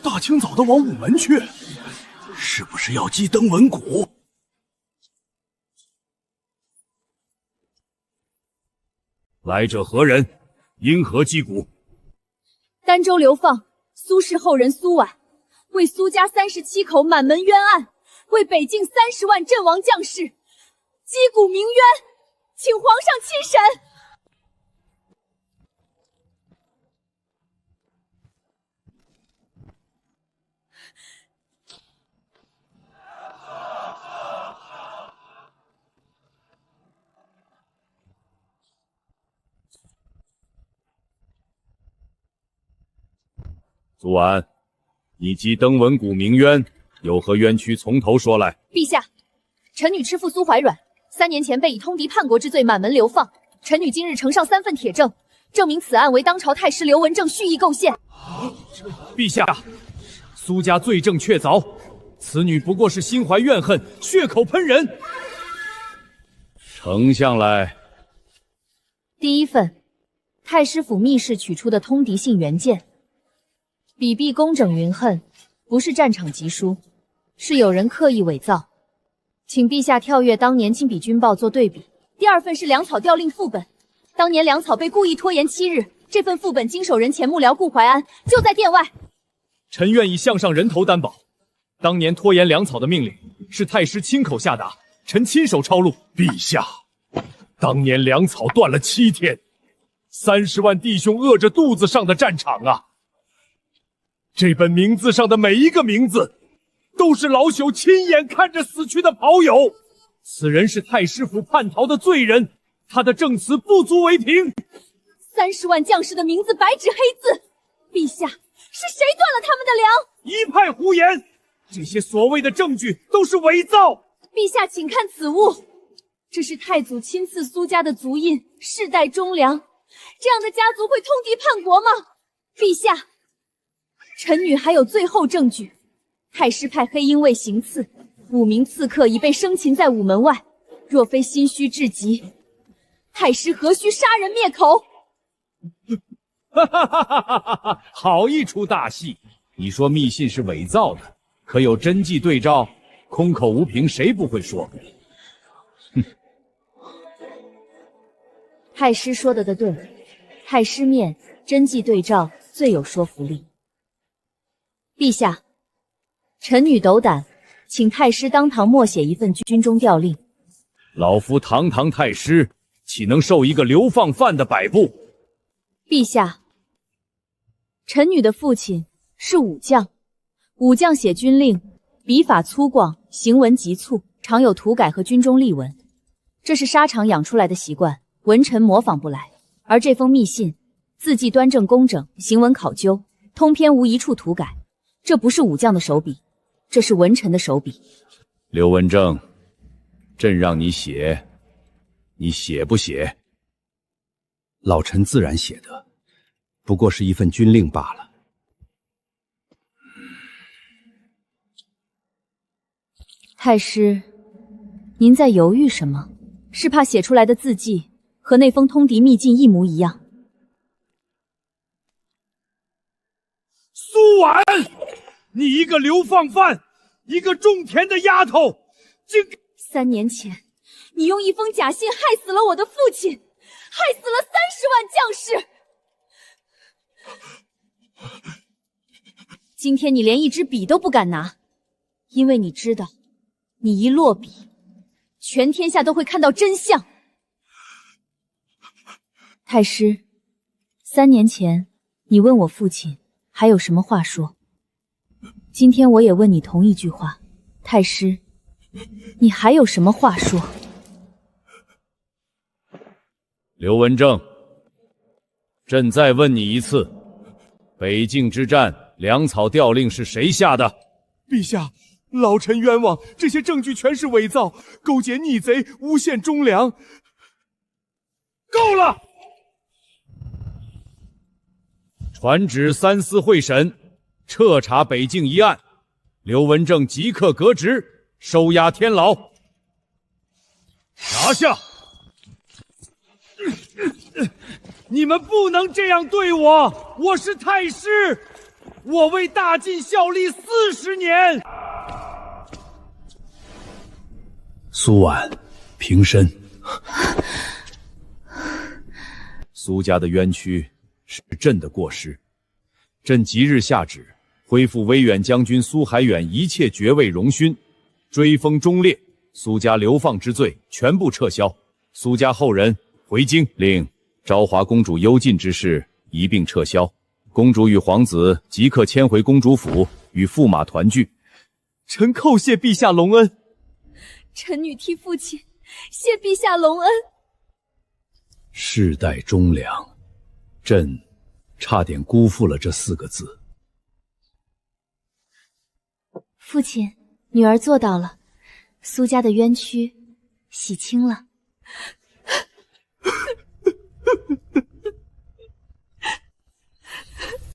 大清早的往午门去，是不是要击登文谷？来者何人？因何击鼓？儋州流放苏氏后人苏婉，为苏家37口满门冤案，为北境30万阵亡将士击鼓鸣冤，请皇上亲审。苏婉，你击登文谷鸣冤，有何冤屈？从头说来。陛下，臣女吃父苏怀阮，3年前被以通敌叛国之罪满门流放。臣女今日呈上3份铁证，证明此案为当朝太师刘文正蓄意构陷。陛下，苏家罪证确凿，此女不过是心怀怨恨，血口喷人。丞相来。第1份，太师府密室取出的通敌信原件。笔壁工整云恨，不是战场急书，是有人刻意伪造，请陛下跳阅当年亲笔军报做对比。第2份是粮草调令副本，当年粮草被故意拖延7日，这份副本经手人前幕僚顾怀安就在殿外。臣愿意项上人头担保，当年拖延粮草的命令是太师亲口下达，臣亲手抄录。陛下，当年粮草断了7天，30万弟兄饿着肚子上的战场啊！这本名字上的每一个名字，都是老朽亲眼看着死去的跑友。此人是太师府叛逃的罪人，他的证词不足为凭。30万将士的名字白纸黑字，陛下，是谁断了他们的粮？一派胡言！这些所谓的证据都是伪造。陛下，请看此物，这是太祖亲赐苏家的足印，世代忠良。这样的家族会通敌叛国吗？陛下，臣女还有最后证据，太师派黑鹰卫行刺，5名刺客已被生擒在午门外。若非心虚至极，太师何须杀人灭口？哈哈哈哈哈哈！好一出大戏！你说密信是伪造的，可有真迹对照？空口无凭，谁不会说？哼！太师说的对，太师面真迹对照最有说服力。陛下，臣女斗胆，请太师当堂默写一份军中调令。老夫堂堂太师，岂能受一个流放犯的摆布？陛下，臣女的父亲是武将，武将写军令，笔法粗犷，行文急促，常有涂改和军中例文，这是沙场养出来的习惯，文臣模仿不来。而这封密信，字迹端正工整，行文考究，通篇无一处涂改。这不是武将的手笔，这是文臣的手笔。刘文正，朕让你写，你写不写？老臣自然写的，不过是一份军令罢了。太师，您在犹豫什么？是怕写出来的字迹和那封通敌密信一模一样？苏婉，你一个流放犯，一个种田的丫头，竟3年前，你用一封假信害死了我的父亲，害死了30万将士。今天你连一支笔都不敢拿，因为你知道，你一落笔，全天下都会看到真相。太师，3年前你问我父亲还有什么话说，今天我也问你同一句话，太师，你还有什么话说？刘文正，朕再问你一次，北境之战粮草调令是谁下的？陛下，老臣冤枉，这些证据全是伪造，勾结逆贼，诬陷忠良。够了！传旨三司会审，彻查北境一案，刘文正即刻革职，收押天牢。拿下！你们不能这样对我！我是太师，我为大晋效力40年。苏婉，平身。苏家的冤屈是朕的过失，朕即日下旨恢复威远将军苏海远一切爵位荣勋，追封忠烈，苏家流放之罪全部撤销。苏家后人回京，令昭华公主幽禁之事一并撤销。公主与皇子即刻迁回公主府，与驸马团聚。臣叩谢陛下隆恩。臣女替父亲谢陛下隆恩。世代忠良，朕差点辜负了这4个字。父亲，女儿做到了，苏家的冤屈洗清了。